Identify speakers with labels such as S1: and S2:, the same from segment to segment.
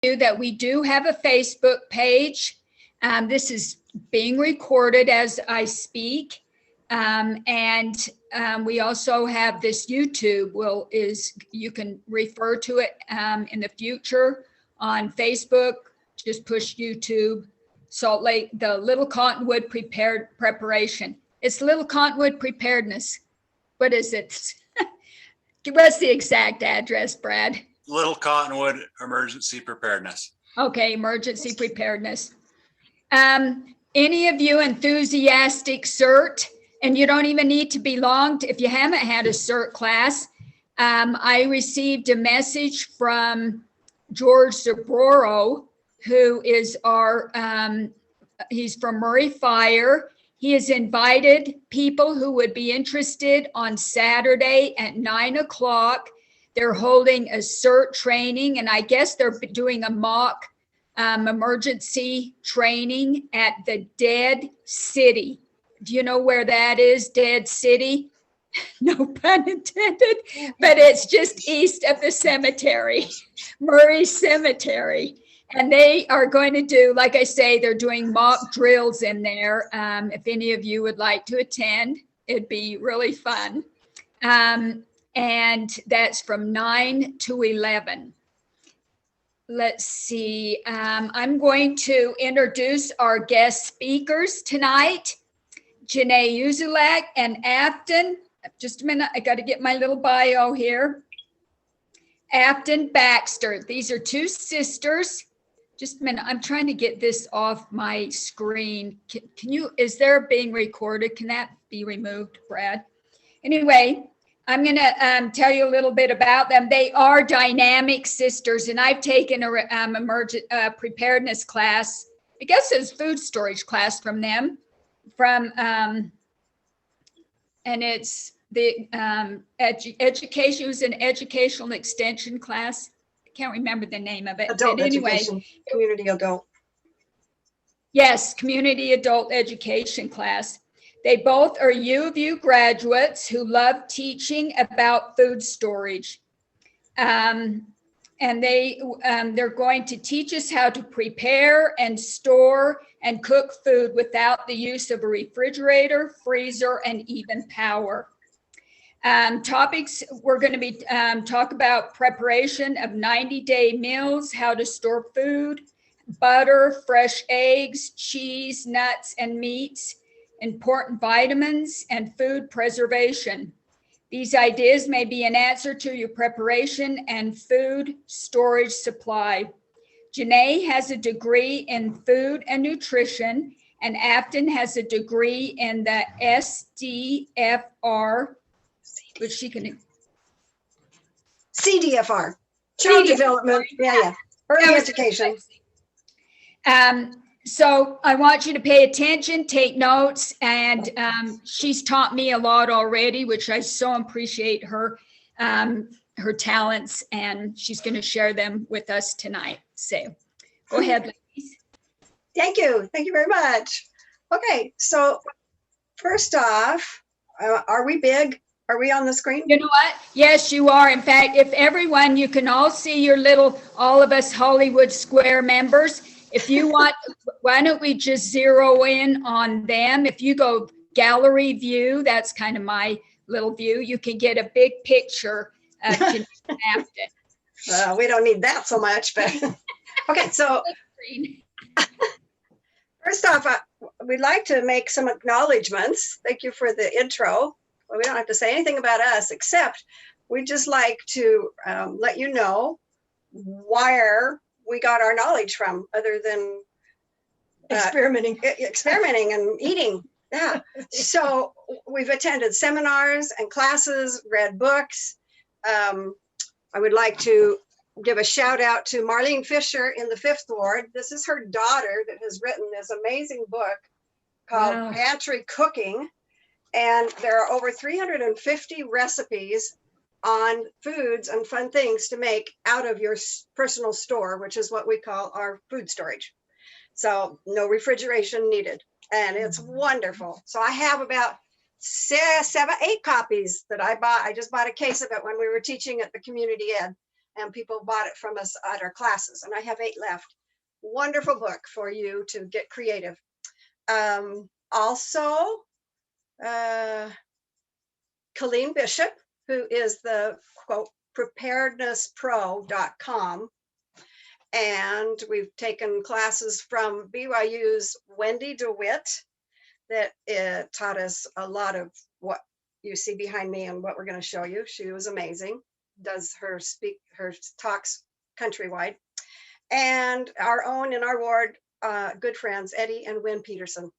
S1: you that we do have a Facebook page. This is being recorded as I speak. And we also have this YouTube you can refer to it in the future on Facebook. Just push YouTube, Salt Lake, the Little Cottonwood Preparation. It's Little Cottonwood Preparedness. What is it? What's the exact address, Brad?
S2: Little Cottonwood Emergency Preparedness.
S1: Okay, emergency preparedness. Any of you enthusiastic CERT, and you don't even need to belong if you haven't had a CERT class. I received a message from George Zabroro, who is he's from Murray Fire. He has invited people who would be interested on Saturday at 9:00. They're holding a CERT training, and I guess they're doing a mock emergency training at the Dead City. Do you know where that is, Dead City? No pun intended, but it's just east of the cemetery, Murray Cemetery. And they are going to do, like I say, they're doing mock drills in there. If any of you would like to attend, it'd be really fun. And that's from 9 to 11. Let's see. I'm going to introduce our guest speakers tonight, Janae Uzelac and Afton. Just a minute. I got to get my little bio here. Afton Baxter. These are two sisters. Just a minute. I'm trying to get this off my screen. Can you, is there being recorded? Can that be removed, Brad? Anyway, I'm going to tell you a little bit about them. They are dynamic sisters, and I've taken a preparedness class. I guess it's food storage class from them. And it's the education. It was an educational extension class. I can't remember the name of it.
S3: Adult
S1: but anyway,
S3: education, community adult.
S1: Yes, community adult education class. They both are U of U graduates who love teaching about food storage. And they're going to teach us how to prepare and store and cook food without the use of a refrigerator, freezer, and even power. Topics we're going to be talk about preparation of 90-day meals, how to store food, butter, fresh eggs, cheese, nuts, and meats, important vitamins, and food preservation. These ideas may be an answer to your preparation and food storage supply. Janae has a degree in food and nutrition, and Afton has a degree in the SDFR, which she can.
S3: CDFR, Child Development, early education.
S1: So I want you to pay attention, take notes, and she's taught me a lot already, which I so appreciate her talents, and she's going to share them with us tonight. So go ahead, ladies.
S3: Thank you very much. Okay, so first off, are we big? Are we on the screen?
S1: You know what? Yes, you are. In fact, if everyone, you can all see your little, all of us Hollywood Square members. If you want, why don't we just zero in on them? If you go gallery view, that's kind of my little view, you can get a big picture of Janae Afton.
S3: We don't need that so much, but okay, so first off, we'd like to make some acknowledgements. Thank you for the intro. Well, we don't have to say anything about us, except we'd just like to let you know where we got our knowledge from, other than experimenting and eating. Yeah. So we've attended seminars and classes, read books. I would like to give a shout out to Marlene Fisher in the 5th Ward. This is her daughter that has written this amazing book called Pantry Cooking. And there are over 350 recipes on foods and fun things to make out of your personal store, which is what we call our food storage. So no refrigeration needed. And it's wonderful. So I have about 8 copies that I bought. I just bought a case of it when we were teaching at the community ed. and people bought it from us at our classes, and I have 8 left. Wonderful book for you to get creative. Also, Colleen Bishop, who is the quote preparednesspro.com. And we've taken classes from BYU's Wendy DeWitt that taught us a lot of what you see behind me and what we're going to show you. She was amazing, does her talks countrywide. And our own in our ward, good friends, Eddie and Wynn Peterson.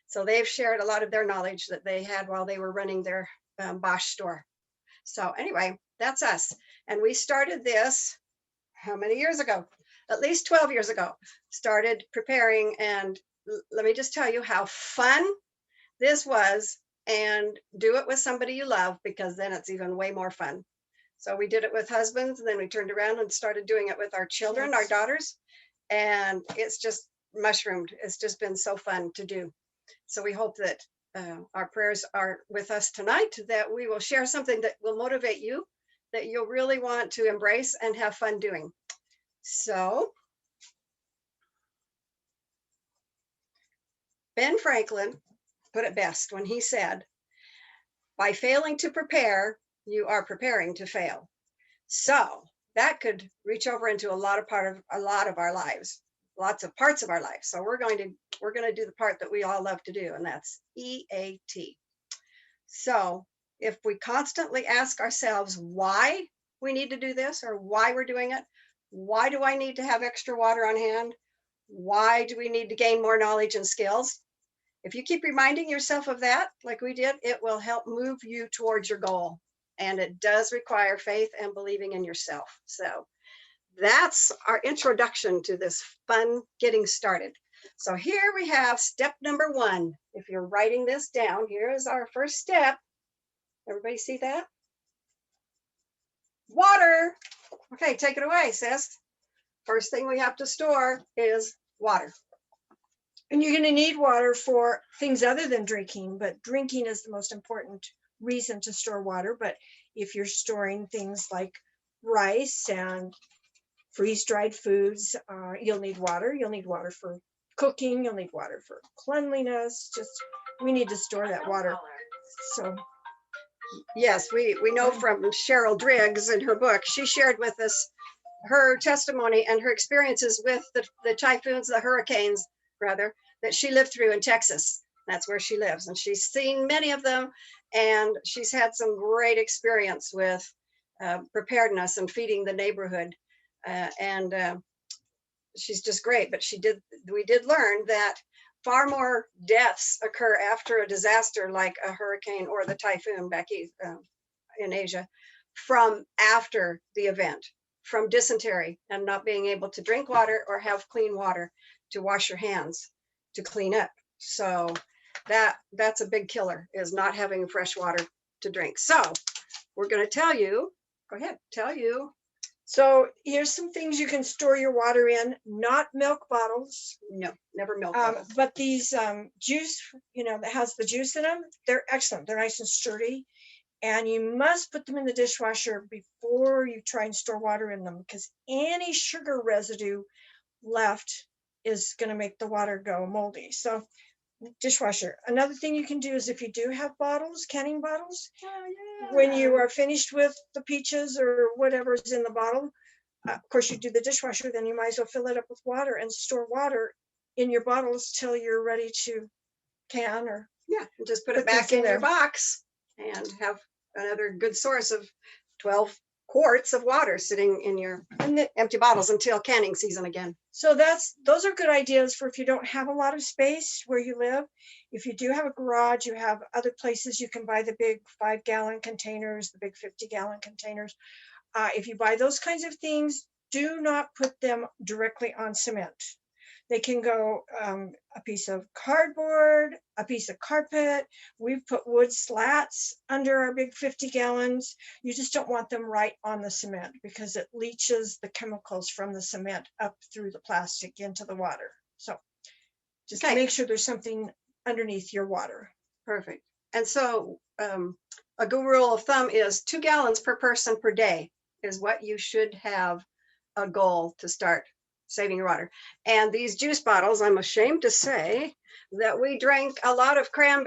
S3: So they've shared a lot of their knowledge that they had while they were running their Bosch store. So anyway, that's us. And we started this, how many years ago? At least 12 years ago, started preparing. And let me just tell you how fun this was, and do it with somebody you love, because then it's even way more fun. So we did it with husbands, and then we turned around and started doing it with our children, our daughters, and it's just mushroomed. It's just been so fun to do. So we hope that our prayers are with us tonight, that we will share something that will motivate you, that you'll really want to embrace and have fun doing. So Ben Franklin put it best when he said, by failing to prepare, you are preparing to fail. So that could reach over into a lot of our lives, lots of parts of our life. So we're going to do the part that we all love to do, and that's EAT. So if we constantly ask ourselves why we need to do this, or why we're doing it, why do I need to have extra water on hand? Why do we need to gain more knowledge and skills? If you keep reminding yourself of that, like we did, it will help move you towards your goal. And it does require faith and believing in yourself. So that's our introduction to this fun getting started. So here we have step number 1. If you're writing this down, here is our first step. Everybody see that? Water. Okay, take it away, sis. First thing we have to store is water.
S4: And you're going to need water for things other than drinking, but drinking is the most important reason to store water. But if you're storing things like rice and freeze-dried foods, you'll need water. You'll need water for cooking. You'll need water for cleanliness. We need to store that water. So
S3: yes, we know from Cheryl Driggs in her book, she shared with us her testimony and her experiences with the typhoons, the hurricanes, rather, that she lived through in Texas. That's where she lives. And she's seen many of them. And she's had some great experience with preparedness and feeding the neighborhood. She's just great. But we did learn that far more deaths occur after a disaster like a hurricane or the typhoon back in Asia from after the event, from dysentery and not being able to drink water or have clean water to wash your hands, to clean up. So that's a big killer, is not having fresh water to drink. So we're going to tell you, go ahead, tell you.
S4: So here's some things you can store your water in, not milk bottles.
S3: No, never milk bottles.
S4: But these juice, that has the juice in them, they're excellent. They're nice and sturdy. And you must put them in the dishwasher before you try and store water in them, because any sugar residue left is going to make the water go moldy. So dishwasher. Another thing you can do is, if you do have bottles, canning bottles, when you are finished with the peaches or whatever's in the bottle, of course you do the dishwasher, then you might as well fill it up with water and store water in your bottles till you're ready to can, or
S3: and just put it back in your box and have another good source of 12 quarts of water sitting in your empty bottles until canning season again.
S4: So those are good ideas for if you don't have a lot of space where you live. If you do have a garage, you have other places you can buy the big 5-gallon containers, the big 50-gallon containers. If you buy those kinds of things, do not put them directly on cement. They can go a piece of cardboard, a piece of carpet. We've put wood slats under our big 50 gallons. You just don't want them right on the cement, because it leaches the chemicals from the cement up through the plastic into the water. So just make sure there's something underneath your water.
S3: Perfect. And so a good rule of thumb is 2 gallons per person per day is what you should have a goal to start saving your water. And these juice bottles, I'm ashamed to say that we drank a lot of cran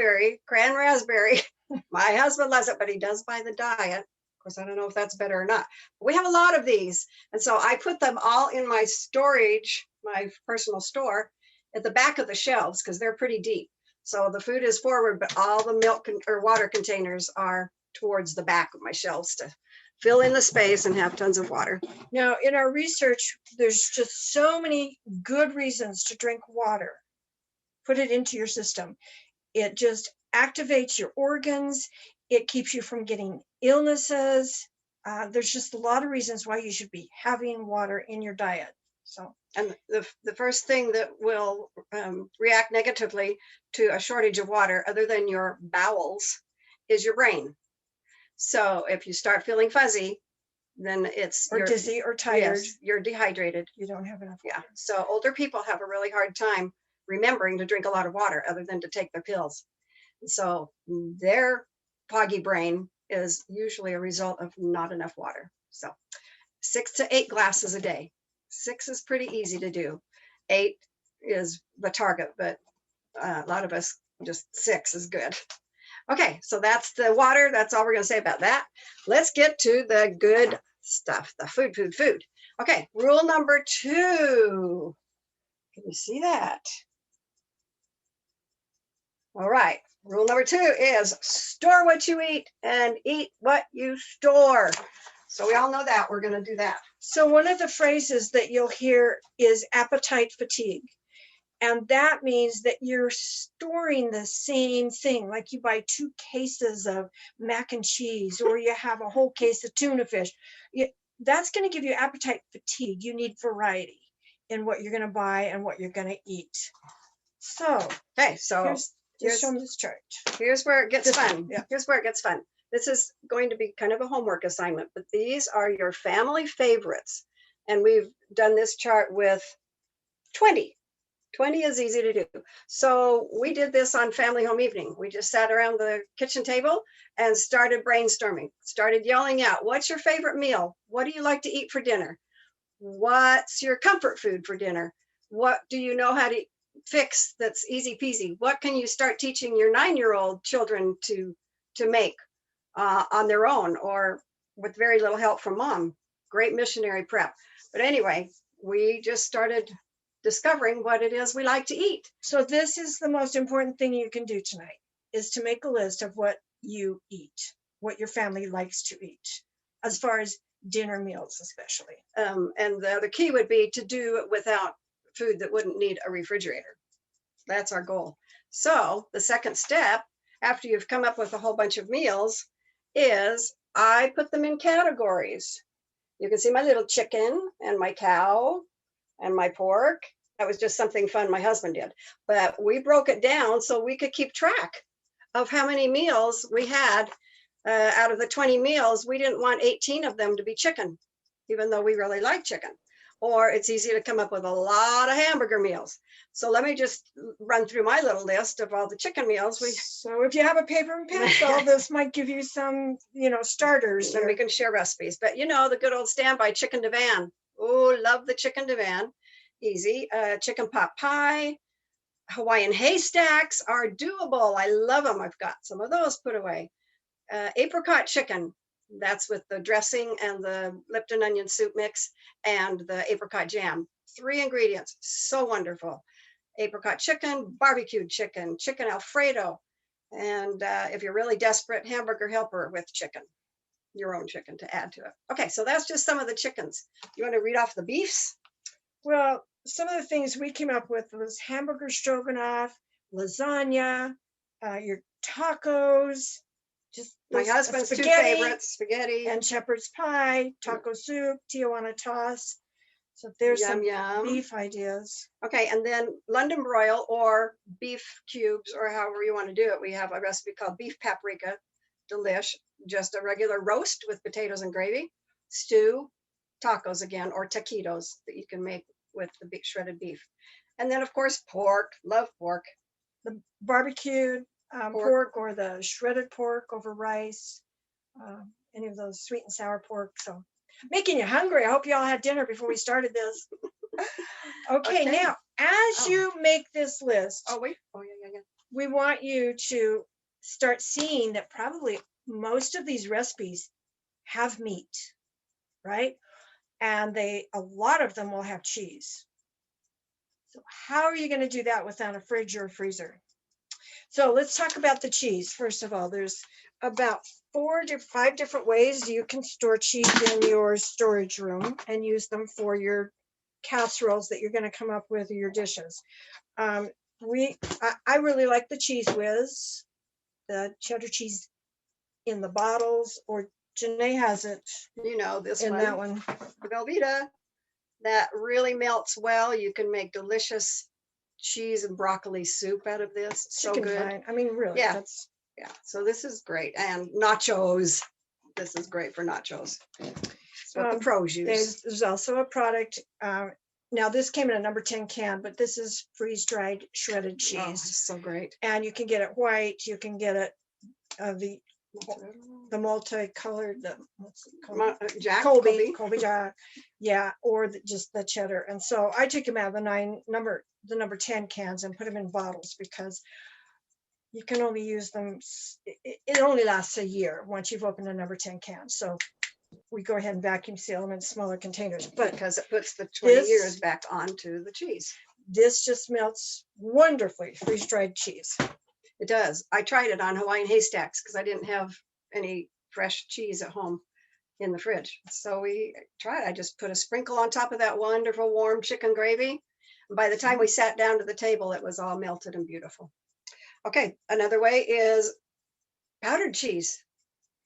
S3: raspberry. My husband loves it, but he does buy the diet. Of course, I don't know if that's better or not. We have a lot of these. And so I put them all in my storage, my personal store, at the back of the shelves because they're pretty deep. So the food is forward, but all the milk or water containers are towards the back of my shelves to fill in the space and have tons of water.
S4: Now, in our research, there's just so many good reasons to drink water. Put it into your system. It just activates your organs. It keeps you from getting illnesses. There's just a lot of reasons why you should be having water in your diet. So,
S3: and the first thing that will react negatively to a shortage of water, other than your bowels, is your brain. So if you start feeling fuzzy, then it's
S4: or dizzy or tired.
S3: Yes, you're dehydrated.
S4: You don't have enough
S3: Yeah.
S4: water.
S3: So older people have a really hard time remembering to drink a lot of water other than to take their pills. So their foggy brain is usually a result of not enough water. So 6 to 8 glasses a day. 6 is pretty easy to do. 8 is the target, but a lot of us just 6 is good. Okay, so that's the water. That's all we're going to say about that. Let's get to the good stuff, the food. Okay, rule number 2. Can you see that? All right, rule number 2 is store what you eat and eat what you store. So we all know that. We're going to do that.
S4: So one of the phrases that you'll hear is appetite fatigue. And that means that you're storing the same thing, like you buy 2 cases of mac and cheese, or you have a whole case of tuna fish. That's going to give you appetite fatigue. You need variety in what you're going to buy and what you're going to eat. So,
S3: Okay, so
S4: just show them this chart.
S3: here's where it gets fun.
S4: Yeah.
S3: Here's where it gets fun. This is going to be kind of a homework assignment, but these are your family favorites. And we've done this chart with 20. 20 is easy to do. So we did this on Family Home Evening. We just sat around the kitchen table and started brainstorming, started yelling out, what's your favorite meal? What do you like to eat for dinner? What's your comfort food for dinner? What do you know how to fix that's easy peasy? What can you start teaching your 9-year-old children to make on their own or with very little help from mom? Great missionary prep. But anyway, we just started discovering what it is we like to eat.
S4: So this is the most important thing you can do tonight, is to make a list of what you eat, what your family likes to eat, as far as dinner meals especially.
S3: And the other key would be to do it without food that wouldn't need a refrigerator. That's our goal. So the second step, after you've come up with a whole bunch of meals, is I put them in categories. You can see my little chicken and my cow and my pork. That was just something fun my husband did. But we broke it down so we could keep track of how many meals we had. Out of the 20 meals, we didn't want 18 of them to be chicken, even though we really like chicken. Or it's easy to come up with a lot of hamburger meals. So let me just run through my little list of all the chicken meals.
S4: So if you have a paper and pencil, this might give you some, starters.
S3: And we can share recipes. But the good old standby chicken divan. Oh, love the chicken divan. Easy. Chicken pot pie. Hawaiian haystacks are doable. I love them. I've got some of those put away. Apricot chicken. That's with the dressing and the Lipton onion soup mix and the apricot jam. 3 ingredients. So wonderful. Apricot chicken, barbecued chicken, chicken Alfredo. And if you're really desperate, hamburger helper with chicken. Your own chicken to add to it. Okay, so that's just some of the chickens. You want to read off the beefs?
S4: Well, some of the things we came up with was hamburger stroganoff, lasagna, your tacos, just
S3: My
S4: those-
S3: husband's 2
S4: spaghetti
S3: favorites, spaghetti.
S4: and shepherd's pie, taco soup, Tijuana toss. So there's
S3: Yum,
S4: some
S3: yum.
S4: beef ideas.
S3: Okay, and then London broil or beef cubes or however you want to do it. We have a recipe called beef paprika. Delish. Just a regular roast with potatoes and gravy. Stew, tacos again, or taquitos that you can make with the shredded beef. And then, of course, pork. Love pork.
S4: The barbecued pork or the shredded pork over rice, any of those sweet and sour pork. So Making you hungry. I hope you all had dinner before we started this. Okay,
S3: Okay.
S4: now, as
S3: Oh.
S4: you make this list,
S3: Oh, wait. Oh, yeah.
S4: we want you to start seeing that probably most of these recipes have meat, right? And a lot of them will have cheese. So how are you going to do that without a fridge or a freezer? So let's talk about the cheese. First of all, there's about 5 different ways you can store cheese in your storage room and use them for your casseroles that you're going to come up with, or your dishes. I really like the Cheese Whiz, the cheddar cheese in the bottles, or Janae has it
S3: You know, this
S4: in
S3: one.
S4: that one.
S3: Velveeta. That really melts well. You can make delicious cheese and broccoli soup out of this. It's so
S4: Chicken
S3: good.
S4: fine. I mean, really,
S3: Yeah.
S4: that's
S3: Yeah, so this is great. And nachos. This is great for nachos. It's what the pros use.
S4: there's also a product. Now this came in a number 10 can, but this is freeze-dried shredded
S3: Oh,
S4: cheese,
S3: it's so great.
S4: and you can get it white. You can get it the multicolored, what's it called?
S3: Jack
S4: Colby Jack, yeah, or just the cheddar. And so I took them out of the number 10 cans and put them in bottles, because you can only use them. It only lasts a year once you've opened a number 10 can. So we go ahead and vacuum seal them in smaller containers. But
S3: because it puts the 20
S4: this-
S3: years back onto the cheese.
S4: this just melts wonderfully, freeze-dried cheese.
S3: It does. I tried it on Hawaiian haystacks because I didn't have any fresh cheese at home in the fridge. So we tried. I just put a sprinkle on top of that wonderful warm chicken gravy. And by the time we sat down to the table, it was all melted and beautiful. Okay, another way is powdered cheese.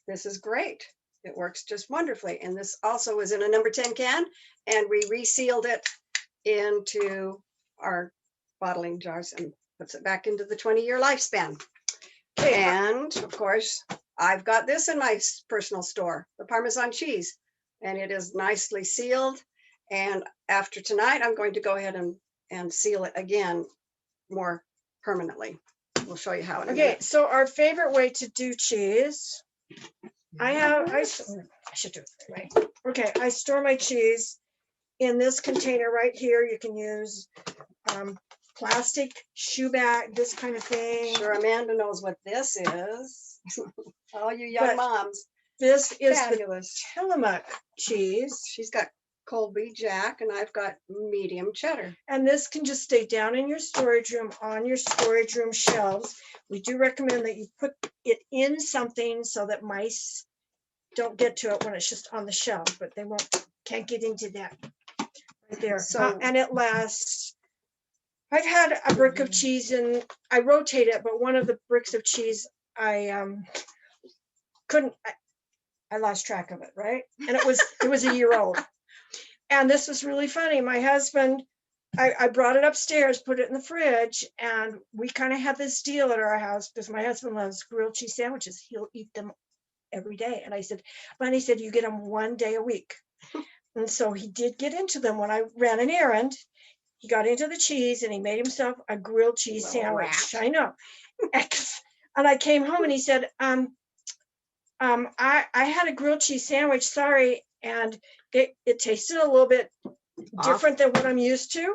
S3: This is great. It works just wonderfully. And this also is in a number 10 can, and we resealed it into our bottling jars and puts it back into the 20-year lifespan. And of course, I've got this in my personal store, the Parmesan cheese, and it is nicely sealed. And after tonight, I'm going to go ahead and seal it again more permanently. We'll show you how in a
S4: Okay,
S3: minute.
S4: so our favorite way to do cheese, I should do it the right way. Okay, I store my cheese in this container right here. You can use plastic shoe bag, this kind of thing.
S3: Sure, Amanda knows what this is. All you young
S4: But
S3: moms,
S4: This is the
S3: fabulous.
S4: Tillamook cheese,
S3: She's got Colby Jack and I've got medium cheddar.
S4: and this can just stay down in your storage room, on your storage room shelves. We do recommend that you put it in something so that mice don't get to it when it's just on the shelf, but they can't get into that right there.
S3: So-
S4: And it lasts. I've had a brick of cheese, and I rotate it, but one of the bricks of cheese, I lost track of it, right? And it was a year old. And this was really funny. My husband, I brought it upstairs, put it in the fridge, and we kind of had this deal at our house because my husband loves grilled cheese sandwiches. He'll eat them every day. And I said, but he said, you get them one day a week. And so he did get into them. When I ran an errand, he got into the cheese and he made himself a grilled cheese
S3: Little
S4: sandwich.
S3: rat.
S4: I know. And I came home and he said, I had a grilled cheese sandwich, sorry. And it tasted a little bit different than what I'm used to.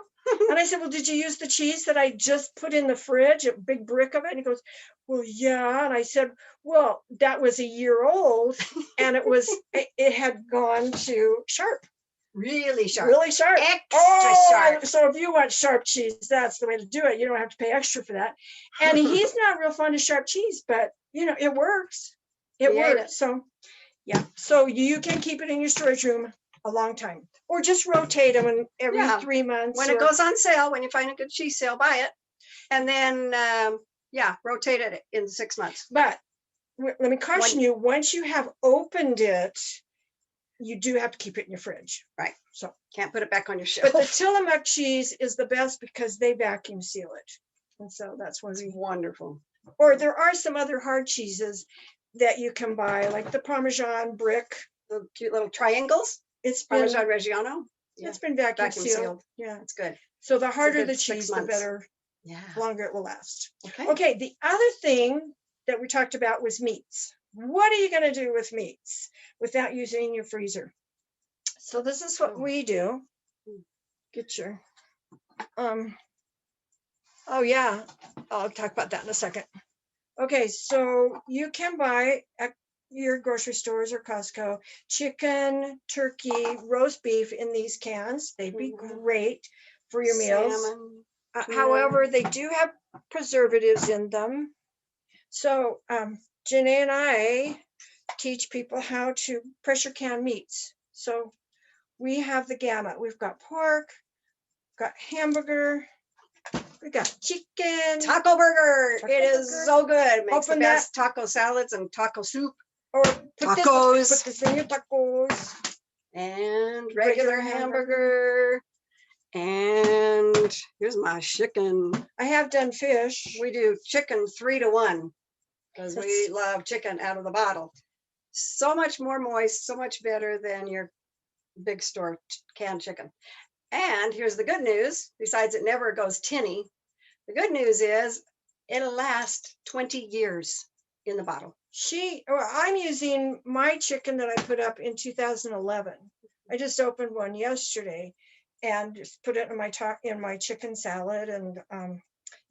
S4: And I said, well, did you use the cheese that I just put in the fridge, a big brick of it? And he goes, well, yeah. And I said, well, that was a year old and it had gone to sharp,
S3: Really sharp.
S4: really sharp.
S3: Extra sharp.
S4: So if you want sharp cheese, that's the way to do it. You don't have to pay extra for that. And he's not real fond of sharp cheese, but it works. It
S3: He ate
S4: works. So yeah, so you can keep it in your storage room a long time, or just rotate them every
S3: Yeah.
S4: 3 months.
S3: When it
S4: or-
S3: goes on sale, when you find a good cheese sale, buy it. And then, rotate it in 6 months.
S4: But let me caution you, once you have opened it, you do have to keep it in your fridge.
S3: Right.
S4: So,
S3: Can't put it back on your
S4: but the
S3: shelf.
S4: Tillamook cheese is the best because they vacuum seal it. And so that's why
S3: It's
S4: we,
S3: wonderful.
S4: or there are some other hard cheeses that you can buy, like the Parmesan brick.
S3: The cute little triangles,
S4: It's been,
S3: Parmesan Reggiano. Yeah,
S4: it's been vacuum
S3: vacuum
S4: sealed.
S3: sealed.
S4: Yeah.
S3: It's good.
S4: So the harder
S3: good
S4: the
S3: 6
S4: cheese, the
S3: months.
S4: better,
S3: Yeah.
S4: longer it will last.
S3: Okay.
S4: Okay, the other thing that we talked about was meats. What are you going to do with meats without using your freezer? So this is what we do. Get your, oh yeah, I'll talk about that in a second. Okay, so you can buy at your grocery stores or Costco, chicken, turkey, roast beef in these cans. They'd be
S3: Mhm.
S4: great for your meals.
S3: Salmon.
S4: However, they do have preservatives in them. So Janae and I teach people how to pressure can meats. So we have the gamut. We've got pork, got hamburger, we got chicken,
S3: Taco burger.
S4: Taco
S3: It is
S4: burger.
S3: so good. Makes
S4: Open
S3: the best taco salads and taco soup
S4: or put
S3: Tacos.
S4: this in your tacos.
S3: and
S4: Regular
S3: regular hamburger. And here's my chicken.
S4: I have done fish.
S3: We do chicken 3-to-1 because we
S4: That's-
S3: love chicken out of the bottle. So much more moist, so much better than your big store canned chicken. And here's the good news, besides it never goes tinny. The good news is it'll last 20 years in the bottle.
S4: I'm using my chicken that I put up in 2011. I just opened one yesterday and just put it in my chicken salad. And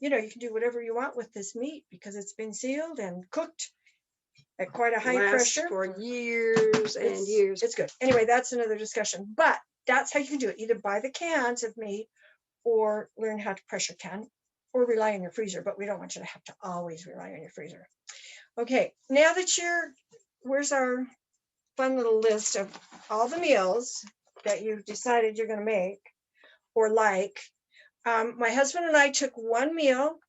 S4: you know, you can do whatever you want with this meat because it's been sealed and cooked at quite a high
S3: Lasts
S4: pressure
S3: for years and
S4: It's-
S3: years.
S4: It's good. Anyway, that's another discussion, but that's how you can do it. Either buy the cans of meat or learn how to pressure can or rely on your freezer, but we don't want you to have to always rely on your freezer. Okay, now that where's our fun little list of all the meals that you've decided you're going to make or like. My husband and I took one meal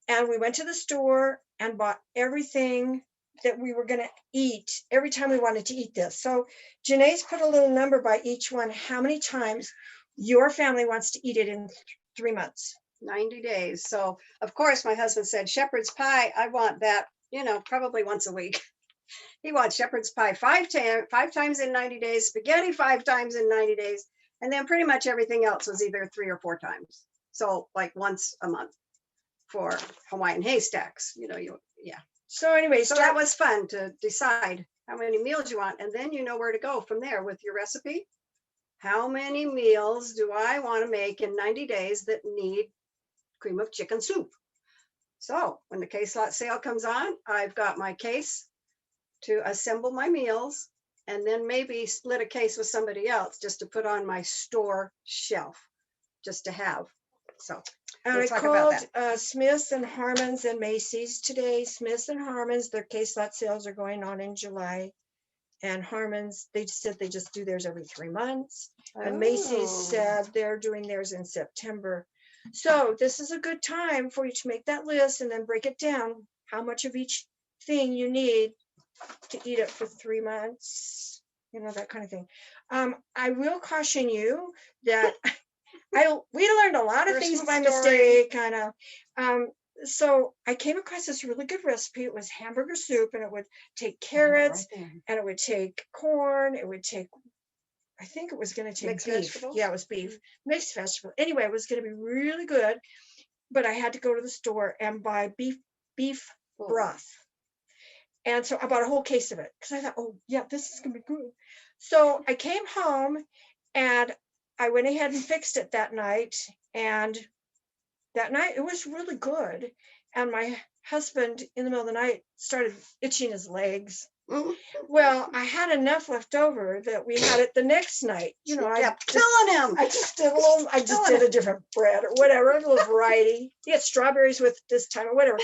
S4: and we went to the store and bought everything that we were going to eat every time we wanted to eat this. So Janae's put a little number by each one, how many times your family wants to eat it in 3 months.
S3: 90 days. So of course my husband said shepherd's pie. I want that, probably once a week. He wants shepherd's pie five times in 90 days, spaghetti 5 times in 90 days. And then pretty much everything else was either 3 or 4 times. So like once a month for Hawaiian haystacks, yeah.
S4: So anyway,
S3: So that was fun to decide how many meals you want. And then you know where to go from there with your recipe. How many meals do I want to make in 90 days that need cream of chicken soup? So when the case lot sale comes on, I've got my case to assemble my meals and then maybe split a case with somebody else just to put on my store shelf, just to have. So
S4: I
S3: we'll talk about
S4: called Smith's and Harmon's and Macy's today. Smith's and Harmon's, their case lot sales are going on in July. And Harmon's, they said they just do theirs every 3 months. And Macy's
S3: Oh.
S4: said they're doing theirs in September. So this is a good time for you to make that list and then break it down, how much of each thing you need to eat it for 3 months, that kind of thing. I will caution you that we learned a lot of things by
S3: Personal
S4: mistake, kind of. So I came across this really good recipe. It was hamburger soup, and it would take carrots,
S3: Right there.
S4: and it would take corn. It would take, I think it was going to take
S3: Mixed
S4: beef.
S3: vegetables?
S4: Yeah, it was beef, mixed vegetable. Anyway, it was going to be really good, but I had to go to the store and buy beef
S3: Oh.
S4: broth. And so I bought a whole case of it because I thought, oh yeah, this is going to be good. So I came home and I went ahead and fixed it that night. And that night it was really good. And my husband in the middle of the night started itching his legs.
S3: Mhm.
S4: Well, I had enough left over that we had it the next night. I
S3: kept
S4: just,
S3: killing him.
S4: I just did a different bread or whatever, a little variety. He had strawberries with this time or whatever.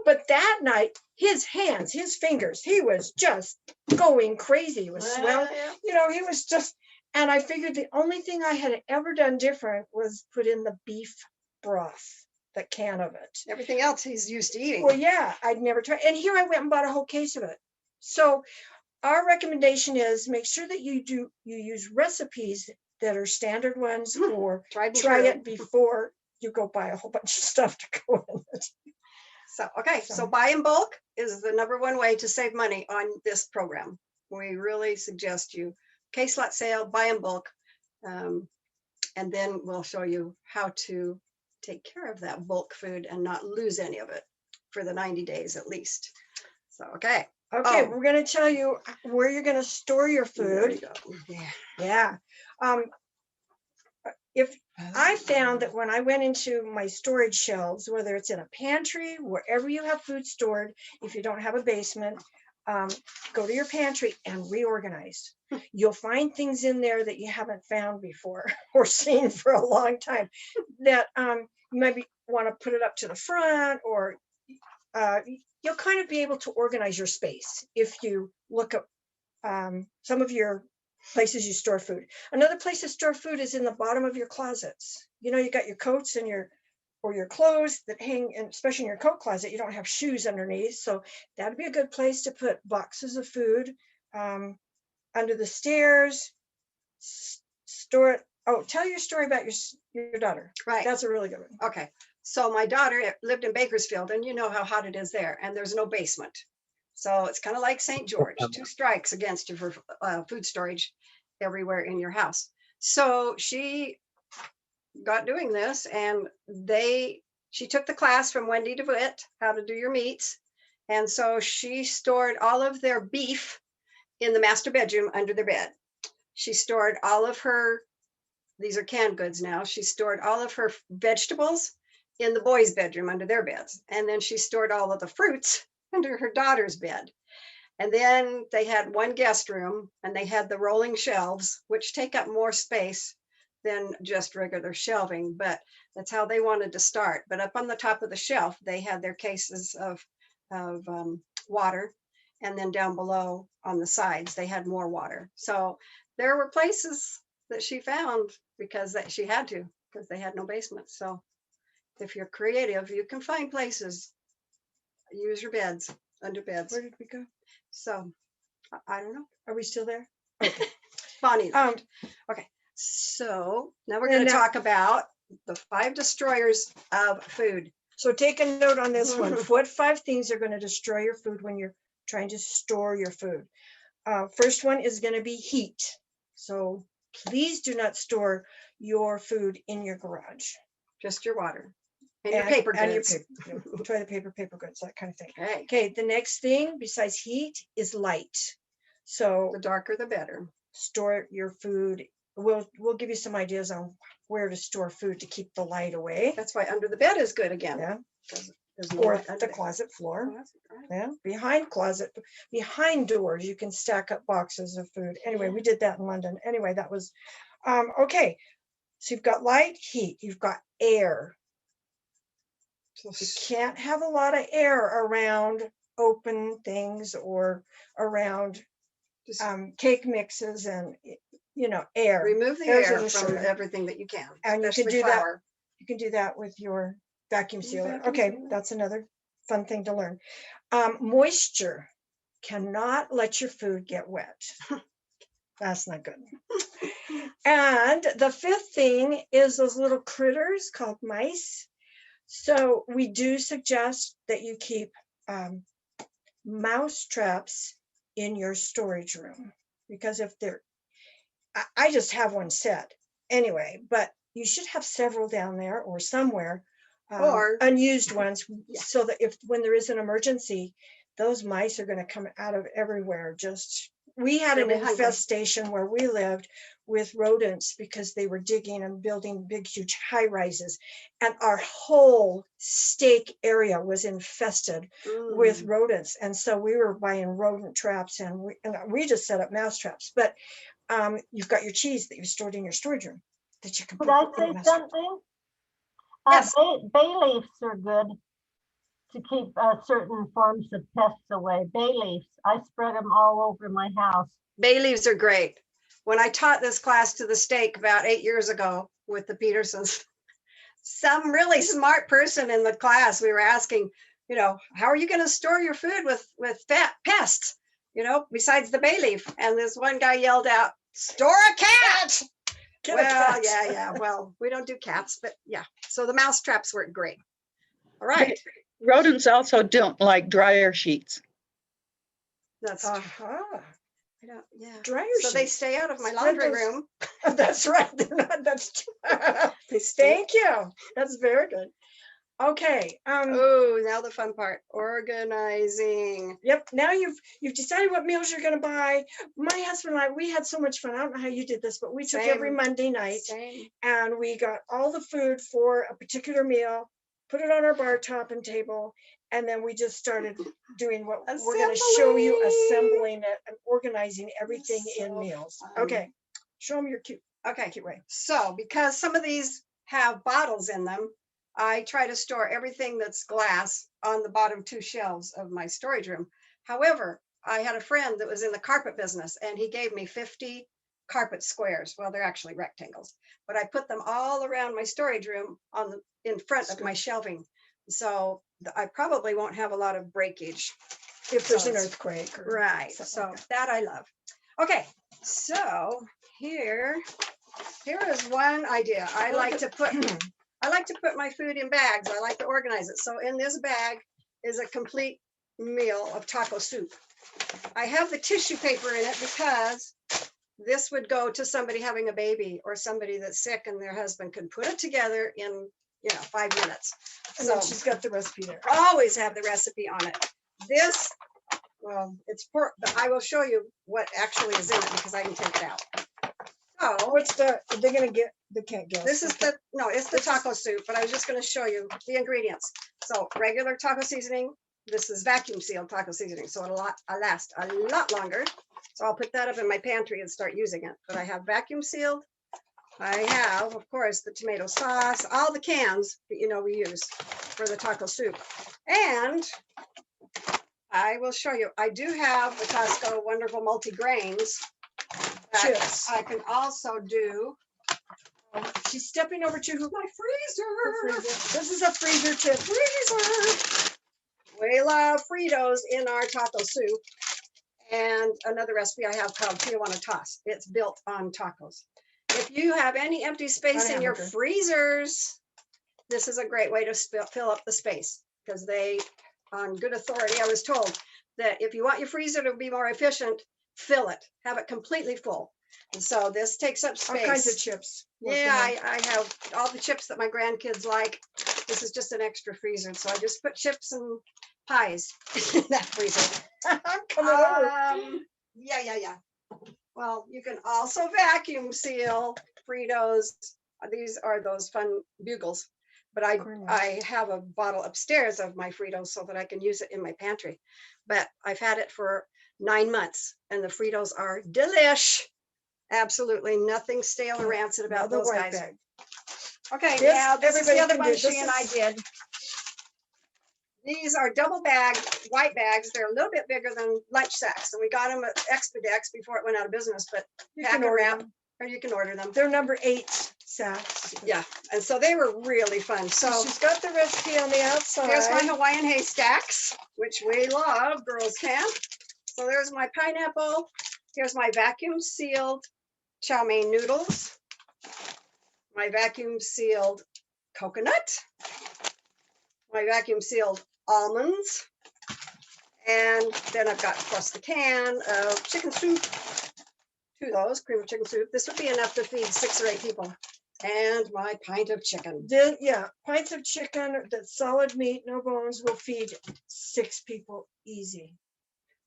S4: But that night, his hands, his fingers, he was just going crazy. He was swelling.
S3: Yeah.
S4: He was just, and I figured the only thing I had ever done different was put in the beef broth, the can of it.
S3: Everything else he's used to eating.
S4: Well, yeah, I'd never tried. And here I went and bought a whole case of it. So our recommendation is make sure that you use recipes that are standard ones, or
S3: Tried and
S4: try
S3: true.
S4: it before you go buy a whole bunch of stuff to go in it.
S3: So, okay, so
S4: So-
S3: buy in bulk is the #1 way to save money on this program. We really suggest you case lot sale, buy in bulk. And then we'll show you how to take care of that bulk food and not lose any of it for the 90 days at least. So, okay,
S4: Okay,
S3: Oh.
S4: we're gonna tell you where you're gonna store your
S3: There you
S4: food.
S3: go. Yeah.
S4: Yeah. If I found that when I went into my storage shelves, whether it's in a pantry, wherever you have food stored, if you don't have a basement, go to your pantry and reorganize. You'll find things in there that you haven't found before or seen for a long time that you maybe want to put it up to the front, or you'll kind of be able to organize your space if you look at some of your places you store food. Another place to store food is in the bottom of your closets. You know, you got your coats and your clothes that hang, and especially in your coat closet, you don't have shoes underneath. So that'd be a good place to put boxes of food. Under the stairs, store it. Oh, tell your story about your daughter.
S3: Right.
S4: That's a really good one.
S3: Okay. So my daughter lived in Bakersfield, and you know how hot it is there, and there's no basement. So it's kind of like St. George, 2 strikes against you for food storage everywhere in your house. So she got doing this, and she took the class from Wendy DeWitt, how to do your meats. And so she stored all of their beef in the master bedroom under their bed. She stored all of her, these are canned goods now, she stored all of her vegetables in the boys' bedroom under their beds. And then she stored all of the fruits under her daughter's bed. And then they had one guest room, and they had the rolling shelves, which take up more space than just regular shelving, but that's how they wanted to start. But up on the top of the shelf, they had their cases of water. And then down below on the sides, they had more water. So there were places that she found because she had to, because they had no basement. So if you're creative, you can find places. Use your beds, under beds.
S4: Where did we go?
S3: So I don't know.
S4: Are we still there?
S3: Bonnie left. Okay. So now we're going
S4: And
S3: to
S4: now-
S3: talk about the 5 destroyers of food.
S4: So take a note on this one. What 5 things are going to destroy your food when you're trying to store your food? First one is going to be heat. So please do not store your food in your garage.
S3: Just your water and your paper
S4: And your
S3: goods.
S4: paper, toilet paper goods, that kind of thing.
S3: Okay.
S4: Okay, the next thing besides heat is light. So
S3: The darker, the better.
S4: store your food. We'll give you some ideas on where to store food to keep the light away.
S3: That's why under the bed is good again.
S4: Yeah,
S3: There's no
S4: or
S3: light under
S4: the
S3: there.
S4: closet floor.
S3: Oh, that's right.
S4: Yeah, behind doors, you can stack up boxes of food. Anyway, we did that in London. Anyway, that was, okay. So you've got light, heat, you've got air. You can't have a lot of air around open things or around
S3: Just
S4: cake mixes and, air.
S3: remove the
S4: Air's
S3: air
S4: an
S3: from
S4: issue.
S3: everything that you can.
S4: And you can
S3: especially
S4: do that.
S3: flour.
S4: You can do that with your vacuum sealer.
S3: Vacuum
S4: Okay,
S3: sealer.
S4: that's another fun thing to learn. Moisture. Cannot let your food get wet. That's not good. And the 5th thing is those little critters called mice. So we do suggest that you keep mouse traps in your storage room, because if they're, I just have one set anyway, but you should have several down there or somewhere,
S3: Or-
S4: unused ones,
S3: Yeah.
S4: so that when there is an emergency, those mice are going to come out of everywhere. We had
S3: They'll
S4: an
S3: be hungry.
S4: infestation where we lived with rodents because they were digging and building big, huge high rises, and our whole stake area was infested with
S3: Mm.
S4: rodents. And so we were buying rodent traps, and we just set up mouse traps. But you've got your cheese that you stored in your storage room that you can
S5: Could
S4: put
S5: I
S4: in the
S5: say
S4: mouse trap.
S5: something?
S3: Yes.
S5: Bay leaves are good to keep certain forms of pests away. Bay leaves, I spread them all over my house.
S3: Bay leaves are great. When I taught this class to the stake about 8 years ago with the Petersons, some really smart person in the class, we were asking, how are you going to store your food with pests, besides the bay leaf? And this one guy yelled out, store a cat.
S4: Get a
S3: Well,
S4: cat.
S3: yeah. Well, we don't do cats, but yeah. So the mouse traps work great. All right.
S6: Rodents also don't like dryer sheets.
S3: That's true.
S4: Uh-huh.
S3: I don't- yeah.
S4: Dryer
S3: So they
S4: sheets.
S3: stay out of my
S4: Spread
S3: laundry
S4: those-
S3: room.
S4: That's right. They're not, that's
S3: They stay.
S4: Thank you. That's very good. Okay,
S3: Oh, now the fun part, organizing.
S4: yep, now you've decided what meals you're gonna buy. My husband and I, we had so much fun. I don't know how you did this, but we took every
S3: Same.
S4: Monday night
S3: Same.
S4: and we got all the food for a particular meal, put it on our bar top and table, and then we just started doing what we're gonna show you, assembling it and organizing everything in
S3: So
S4: meals.
S3: fun.
S4: Okay, show them your cute
S3: Okay,
S4: way.
S3: so because some of these have bottles in them, I try to store everything that's glass on the bottom two shelves of my storage room. However, I had a friend that was in the carpet business and he gave me 50 carpet squares. Well, they're actually rectangles, but I put them all around my storage room in front of my shelving. So I probably won't have a lot of breakage.
S4: If there's
S3: So
S4: an
S3: it's-
S4: earthquake. or
S3: Right,
S4: something
S3: so
S4: like
S3: that I love. Okay, so here is one idea. I like to put my food in bags. I like to organize it. So in this bag is a complete meal of taco soup. I have the tissue paper in it because this would go to somebody having a baby or somebody that's sick and their husband can put it together in, 5 minutes.
S4: And
S3: So
S4: then she's got the recipe there.
S3: always have the recipe on it. This, well, it's pork, but I will show you what actually is in it because I can take it out. So
S4: What's they're gonna get, they can't guess.
S3: this is it's the taco soup, but I was just going to show you the ingredients. So regular taco seasoning. This is vacuum sealed taco seasoning, so it'll last a lot longer. So I'll put that up in my pantry and start using it. But I have vacuum sealed. I have, of course, the tomato sauce, all the cans that we use for the taco soup. And I will show you, I do have the Costco Wonderful Multi-Grains. that
S4: Chips.
S3: I can also do
S4: She's stepping over to
S3: my
S4: the
S3: freezer.
S4: freezer. This is a freezer tip.
S3: Freezer. We love Fritos in our taco soup. And another recipe I have called Tijuana Toss. It's built on tacos. If you have any empty space
S4: On
S3: in your
S4: hamburger.
S3: freezers, this is a great way to fill up the space because on good authority, I was told that if you want your freezer to be more efficient, fill it, have it completely full. And so this takes up
S4: All kinds of
S3: space.
S4: chips.
S3: Yeah, I have all the chips that my grandkids like. This is just an extra freezer. So I just put chips and pies in that freezer.
S4: I'm coming over.
S3: Yeah. Well, you can also vacuum seal Fritos. These are those fun bugles. But
S4: Corn
S3: I have a bottle upstairs of my Fritos so that I can use it in my pantry. But I've had it for 9 months and the Fritos are delish. Absolutely nothing stale or rancid about
S4: Another
S3: those
S4: white
S3: guys.
S4: bag.
S3: Okay,
S4: This,
S3: now this is the
S4: everybody
S3: other
S4: can do.
S3: bunch
S4: This
S3: she and I
S4: is-
S3: did. These are double bag white bags. They're a little bit bigger than lunch sacks, and we got them at Expedex before it went out of business. But
S4: You
S3: pack
S4: can
S3: and
S4: order
S3: wrap,
S4: them.
S3: or you can order them.
S4: They're number 8 sacks.
S3: Yeah, and so they were really fun.
S4: So
S3: So
S4: she's got the recipe on the outside.
S3: here's my Hawaiian haystacks, which we love, girls can. So there's my pineapple. Here's my vacuum sealed chow mein noodles. My vacuum sealed coconut. My vacuum sealed almonds. And then I've got, of course, the can of chicken soup. 2 of those, cream of chicken soup. This would be enough to feed 6 or 8 people. And my pint of chicken.
S4: Yeah, pints of chicken, that's solid meat, no bones, will feed 6 people easy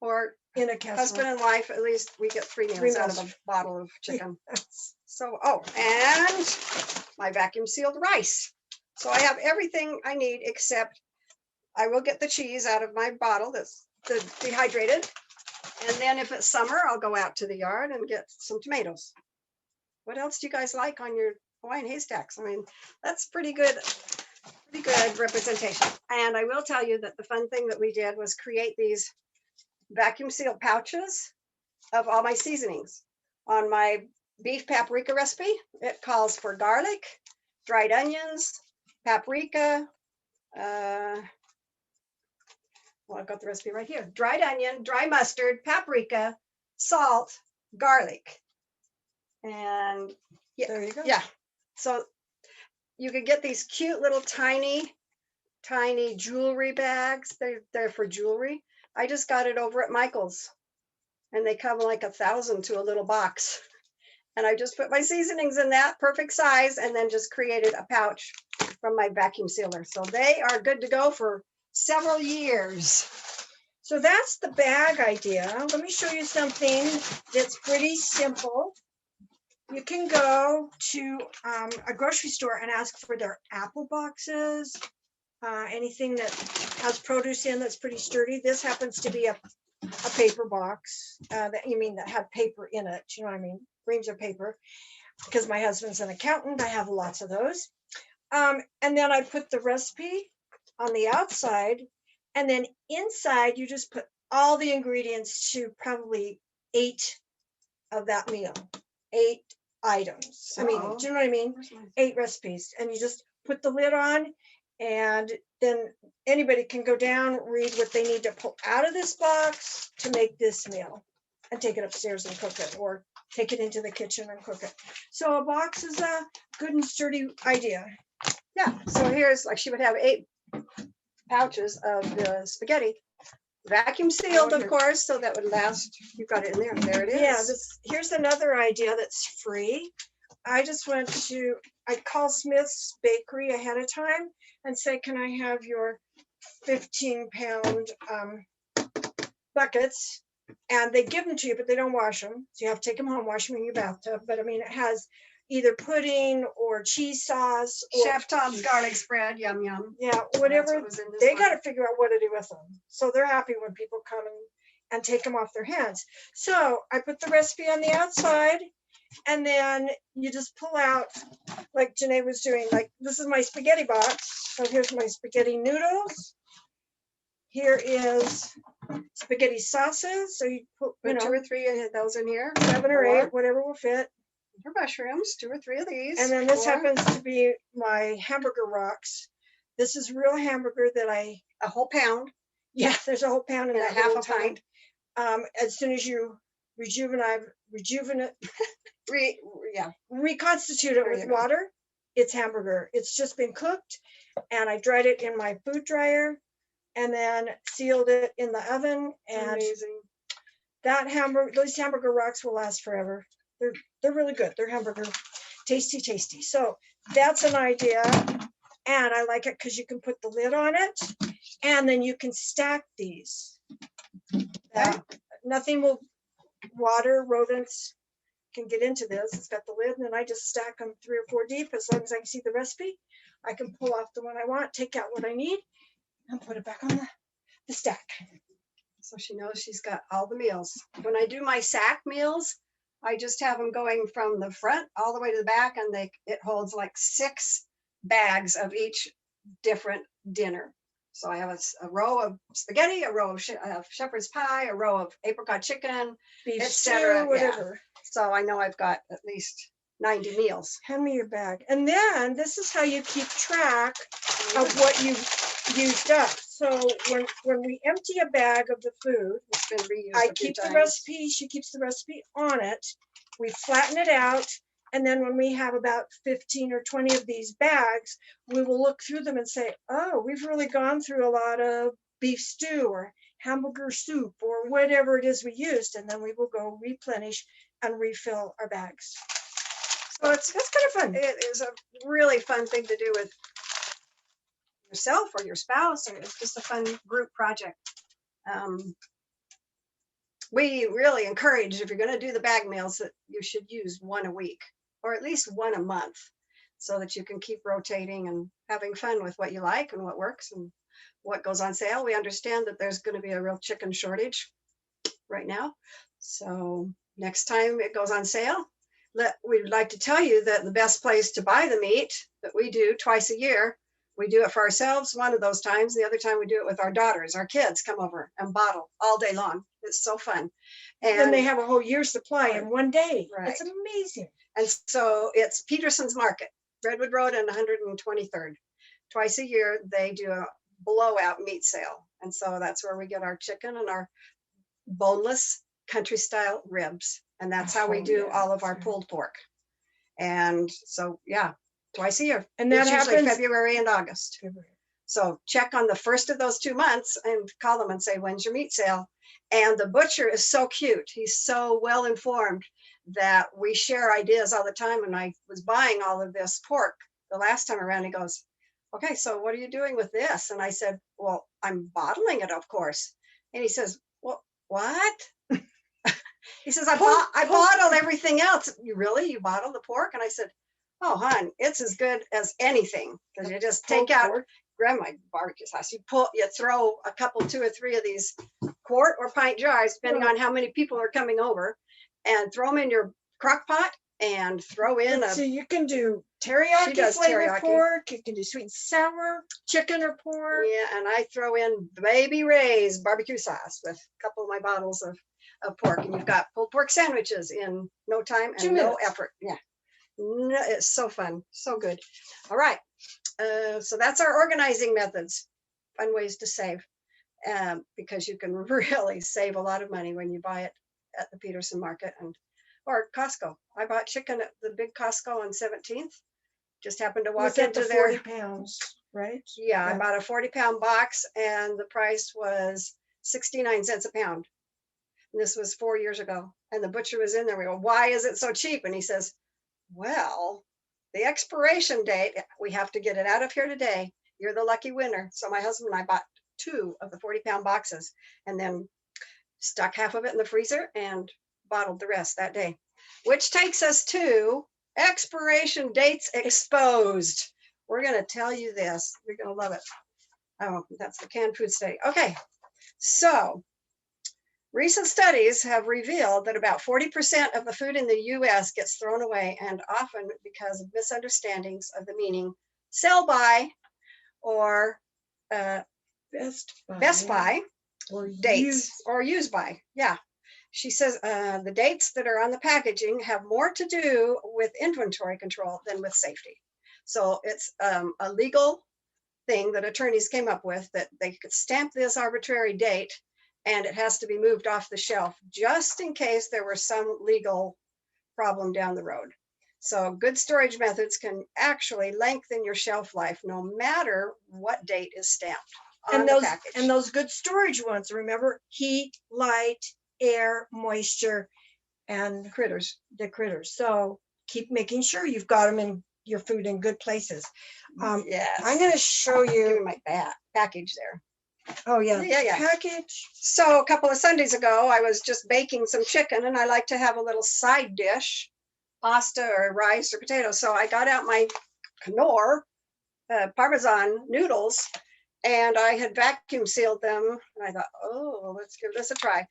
S3: Or
S4: in a casserole.
S3: husband and wife, at least we get 3
S4: 3
S3: meals out of
S4: meals.
S3: a bottle of chicken. So, and my vacuum sealed rice. So I have everything I need except I will get the cheese out of my bottle that's dehydrated. And then if it's summer, I'll go out to the yard and get some tomatoes. What else do you guys like on your Hawaiian haystacks? I mean, that's pretty good representation. And I will tell you that the fun thing that we did was create these vacuum sealed pouches of all my seasonings. On my beef paprika recipe, it calls for garlic, dried onions, paprika, well, I've got the recipe right here. Dried onion, dry mustard, paprika, salt, garlic. And
S4: There you go.
S3: yeah, so you could get these cute little tiny jewelry bags. They're for jewelry. I just got it over at Michael's and they come like 1,000 to a little box. And I just put my seasonings in that perfect size and then just created a pouch from my vacuum sealer. So they are good to go for several years.
S4: So that's the bag idea. Let me show you something that's pretty simple. You can go to a grocery store and ask for their apple boxes, anything that has produce in that's pretty sturdy. This happens to be a paper box, that had paper in it. You know what I mean? Reams of paper. Because my husband's an accountant, I have lots of those. And then I put the recipe on the outside, and then inside you just put all the ingredients to probably 8 of that meal, 8 items. I mean,
S3: Uh-oh.
S4: do you know what I mean?
S3: Where's my-
S4: 8 recipes, and you just put the lid on, and then anybody can go down, read what they need to pull out of this box to make this meal and take it upstairs and cook it, or take it into the kitchen and cook it. So a box is a good and sturdy idea.
S3: Yeah, so here's, like, she would have 8 pouches of the spaghetti. Vacuum sealed, of course, so that would last. You've got it in there. There it is.
S4: Yeah, here's another idea that's free. I just went to, I'd call Smith's Bakery ahead of time and say, can I have your 15-pound buckets? And they give them to you, but they don't wash them. So you have to take them home, wash them in your bathtub. But I mean, it has either pudding or cheese sauce. Or,
S3: Chef Tom's garlic spread, yum yum.
S4: yeah,
S3: That's
S4: whatever.
S3: what was in this
S4: They
S3: one.
S4: got to figure out what to do with them. So they're happy when people come and take them off their hands. So I put the recipe on the outside, and then you just pull out, like Janae was doing, like, this is my spaghetti box. So here's my spaghetti noodles. Here is spaghetti sauces. So you put,
S3: Put 2 or 3 of those in here.
S4: 7 or 8, whatever will fit.
S3: For mushrooms, 2 or 3 of these.
S4: And then this
S3: 4.
S4: happens to be my hamburger rocks. This is real hamburger that
S3: A whole pound
S4: yeah, there's a whole pound in
S3: and a
S4: that
S3: half
S4: little
S3: a pint.
S4: As soon as you reconstitute it
S3: There
S4: with
S3: you go.
S4: water, it's hamburger. It's just been cooked, and I dried it in my food dryer, and then sealed it in the oven. And
S3: Amazing.
S4: those hamburger rocks will last forever. They're really good. They're hamburger, tasty. So that's an idea, and I like it because you can put the lid on it, and then you can stack these. Nothing will, rodents can get into this. It's got the lid, and then I just stack them 3 or 4 deep. As long as I can see the recipe, I can pull off the one I want, take out what I need, and put it back on the stack.
S3: So she knows she's got all the meals. When I do my sack meals, I just have them going from the front all the way to the back, and it holds like 6 bags of each different dinner. So I have a row of spaghetti, a row of shepherd's pie, a row of apricot chicken,
S4: Beef
S3: etc.,
S4: stew, whatever.
S3: so I know I've got at least 90 meals.
S4: Hand me your bag. And then this is how you keep track of what you've used up. So when we empty a bag of the food,
S3: It's been reused
S4: I
S3: a few
S4: keep the
S3: times.
S4: recipe, she keeps the recipe on it. We flatten it out. And then when we have about 15 or 20 of these bags, we will look through them and say, oh, we've really gone through a lot of beef stew or hamburger soup or whatever it is we used. And then we will go replenish and refill our bags. So that's kind of fun.
S3: It is a really fun thing to do with yourself or your spouse, or it's just a fun group project. We really encourage, if you're going to do the bag meals, that you should use 1 a week or at least 1 a month, so that you can keep rotating and having fun with what you like and what works and what goes on sale. We understand that there's going to be a real chicken shortage right now. So next time it goes on sale, we'd like to tell you that the best place to buy the meat that we do twice a year, we do it for ourselves one of those times. The other time we do it with our daughters. Our kids come over and bottle all day long. It's so fun.
S4: And they have a whole year's supply in one day.
S3: Right.
S4: It's amazing.
S3: And so it's Peterson's Market, Redwood Road and 123rd. Twice a year, they do a blowout meat sale. And so that's where we get our chicken and our boneless country style ribs. And that's how we do all of our pulled pork. And so, yeah, twice a year.
S4: And that
S3: It's usually
S4: happens
S3: February and August. So check on the first of those 2 months and call them and say, when's your meat sale? And the butcher is so cute. He's so well informed that we share ideas all the time. And I was buying all of this pork the last time around. He goes, okay, so what are you doing with this? And I said, well, I'm bottling it, of course. And he says, well, what? He says, I bottle everything else. You really? You bottle the pork? And I said, oh, hon, it's as good as anything. Because you just take out, grab my barbecue sauce. You throw a couple, 2 or 3 of these quart or pint jars, depending on how many people are coming over, and throw them in your crock pot and throw in
S4: So
S3: a,
S4: you can do
S3: She
S4: teriyaki
S3: does
S4: flavored
S3: teriyaki.
S4: pork, you can do sweet and sour, chicken or pork.
S3: yeah, and I throw in Baby Ray's barbecue sauce with a couple of my bottles of pork. And you've got pulled pork sandwiches in no time and
S4: 2
S3: no
S4: minutes.
S3: effort. Yeah. No, it's so fun. So good. All right. So that's our organizing methods. Fun ways to save. Because you can really save a lot of money when you buy it at the Peterson Market or Costco. I bought chicken at the big Costco on 17th. Just happened to
S4: Was
S3: walk
S4: that
S3: into
S4: the
S3: there.
S4: 40 pounds, right?
S3: Yeah, I
S4: Yeah.
S3: bought a 40-pound box and the price was 69 cents a pound. And this was 4 years ago. And the butcher was in there. We go, why is it so cheap? And he says, well, the expiration date, we have to get it out of here today. You're the lucky winner. So my husband and I bought 2 of the 40-pound boxes and then stuck half of it in the freezer and bottled the rest that day, which takes us to expiration dates exposed. We're going to tell you this. You're going to love it. Oh, that's the canned food study. Okay. So recent studies have revealed that about 40% of the food in the US gets thrown away, and often because of misunderstandings of the meaning sell by or Best Buy
S4: Or
S3: dates or use by. Yeah. She says the dates that are on the packaging have more to do with inventory control than with safety. So it's a legal thing that attorneys came up with, that they could stamp this arbitrary date and it has to be moved off the shelf just in case there were some legal problem down the road. So good storage methods can actually lengthen your shelf life no matter what date is stamped on
S4: And
S3: the
S4: those
S3: package.
S4: and those good storage ones, remember, heat, light, air, moisture, and
S3: critters.
S4: the critters. So keep making sure you've got them in your food in good places.
S3: Yes.
S4: I'm going to show
S3: Give me
S4: you.
S3: my package there.
S4: Oh yeah,
S3: Yeah.
S4: package.
S3: So a couple of Sundays ago, I was just baking some chicken and I like to have a little side dish, pasta or rice or potatoes. So I got out my Knorr Parmesan noodles and I had vacuum sealed them. And I thought, oh, let's give this a try.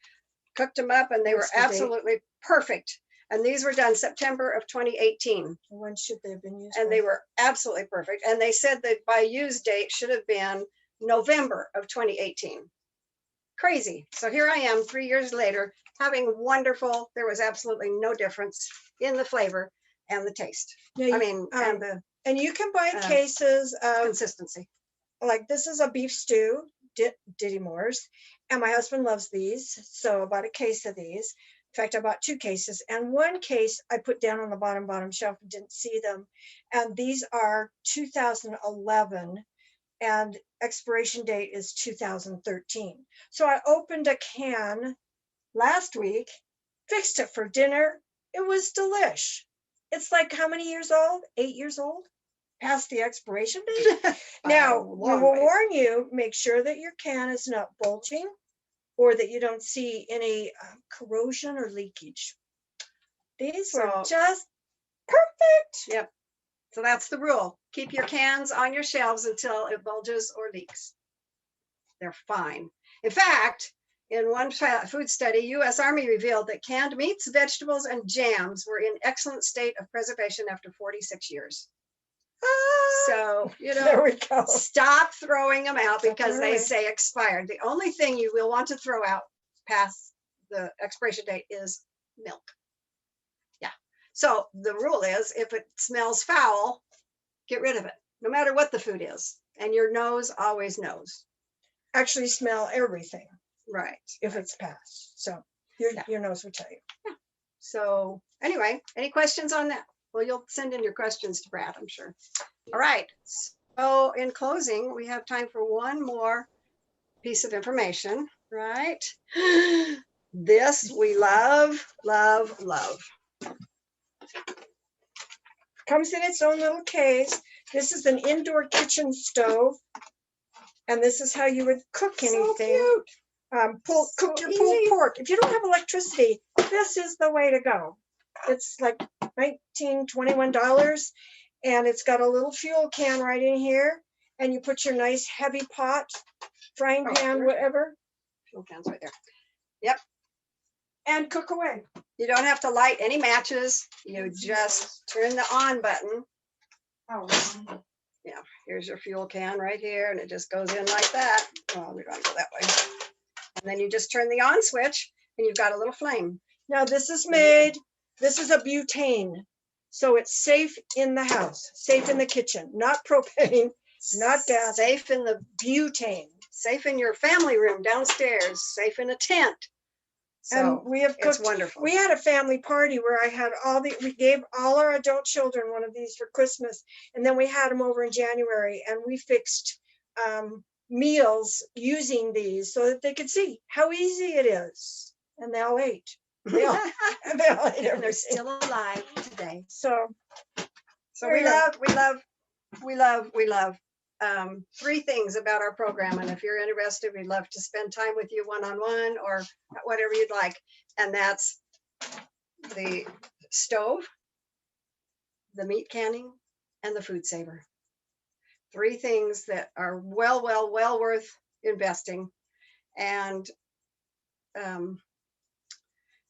S3: Cooked them up and they were
S4: What's the date?
S3: absolutely perfect. And these were done September of 2018.
S4: When should they have been used?
S3: And
S4: by?
S3: they were absolutely perfect. And they said that by use date should have been November of 2018. Crazy. So here I am 3 years later, having wonderful, there was absolutely no difference in the flavor and the taste.
S4: Yeah,
S3: I
S4: you-
S3: mean, and the
S4: and you can buy
S3: uh,
S4: cases of,
S3: consistency.
S4: like, this is a beef stew, Diddy Moore's, and my husband loves these, so I bought a case of these. In fact, I bought 2 cases, and one case I put down on the bottom shelf and didn't see them. And these are 2011, and expiration date is 2013. So I opened a can last week, fixed it for dinner. It was delish. It's like, how many years old? 8 years old? Past the expiration date? Now, we
S3: long
S4: will
S3: ways.
S4: warn you, make sure that your can is not bulging or that you don't see any corrosion or leakage. These were
S3: So-
S4: just perfect.
S3: Yep. So that's the rule. Keep your cans on your shelves until it bulges or leaks. They're fine. In fact, in one food study, U.S. Army revealed that canned meats, vegetables, and jams were in excellent state of preservation after 46 years. So,
S4: There we go.
S3: stop throwing them out because they
S4: Definitely.
S3: say expired. The only thing you will want to throw out past the expiration date is milk. Yeah. So the rule is if it smells foul, get rid of it, no matter what the food is. And your nose always knows.
S4: Actually smell everything
S3: Right.
S4: if it's passed. So
S3: Yeah.
S4: your nose will tell you.
S3: So anyway, any questions on that? Well, you'll send in your questions to Brad, I'm sure. All right. So in closing, we have time for one more piece of information, right? This we love, love, love.
S4: Comes in its own little case. This is an indoor kitchen stove. And this is how you would cook
S3: So
S4: anything.
S3: cute.
S4: Cook
S3: So
S4: your pulled
S3: easy.
S4: pork. If you don't have electricity, this is the way to go. It's like $19, $21. And it's got a little fuel can right in here. And you put your nice heavy pot, frying
S3: Oh,
S4: pan,
S3: sure.
S4: whatever,
S3: Fuel can's right there.
S4: and cook away.
S3: You don't have to light any matches. You just turn the on button.
S4: Oh,
S3: Here's your fuel can right here, and it just goes in like that. Well, we're gonna go that way. And then you just turn the on switch, and you've got a little flame.
S4: now this is made, this is a butane. So it's safe in the house, safe in the kitchen, not propane, not gas,
S3: Safe in the
S4: butane.
S3: safe in your family room downstairs. Safe in a tent.
S4: And
S3: So
S4: we have
S3: it's
S4: cooked,
S3: wonderful.
S4: we had a family party where I had we gave all our adult children one of these for Christmas. And then we had them over in January and we fixed meals using these so that they could see how easy it is. And they all ate. They all, they all ate
S3: And they're
S4: everything.
S3: still alive today.
S4: So
S3: So
S4: There
S3: we
S4: you go.
S3: love three things about our program. And if you're interested, we'd love to spend time with you one-on-one or whatever you'd like. And that's the stove, the meat canning, and the food saver. Three things that are well worth investing. And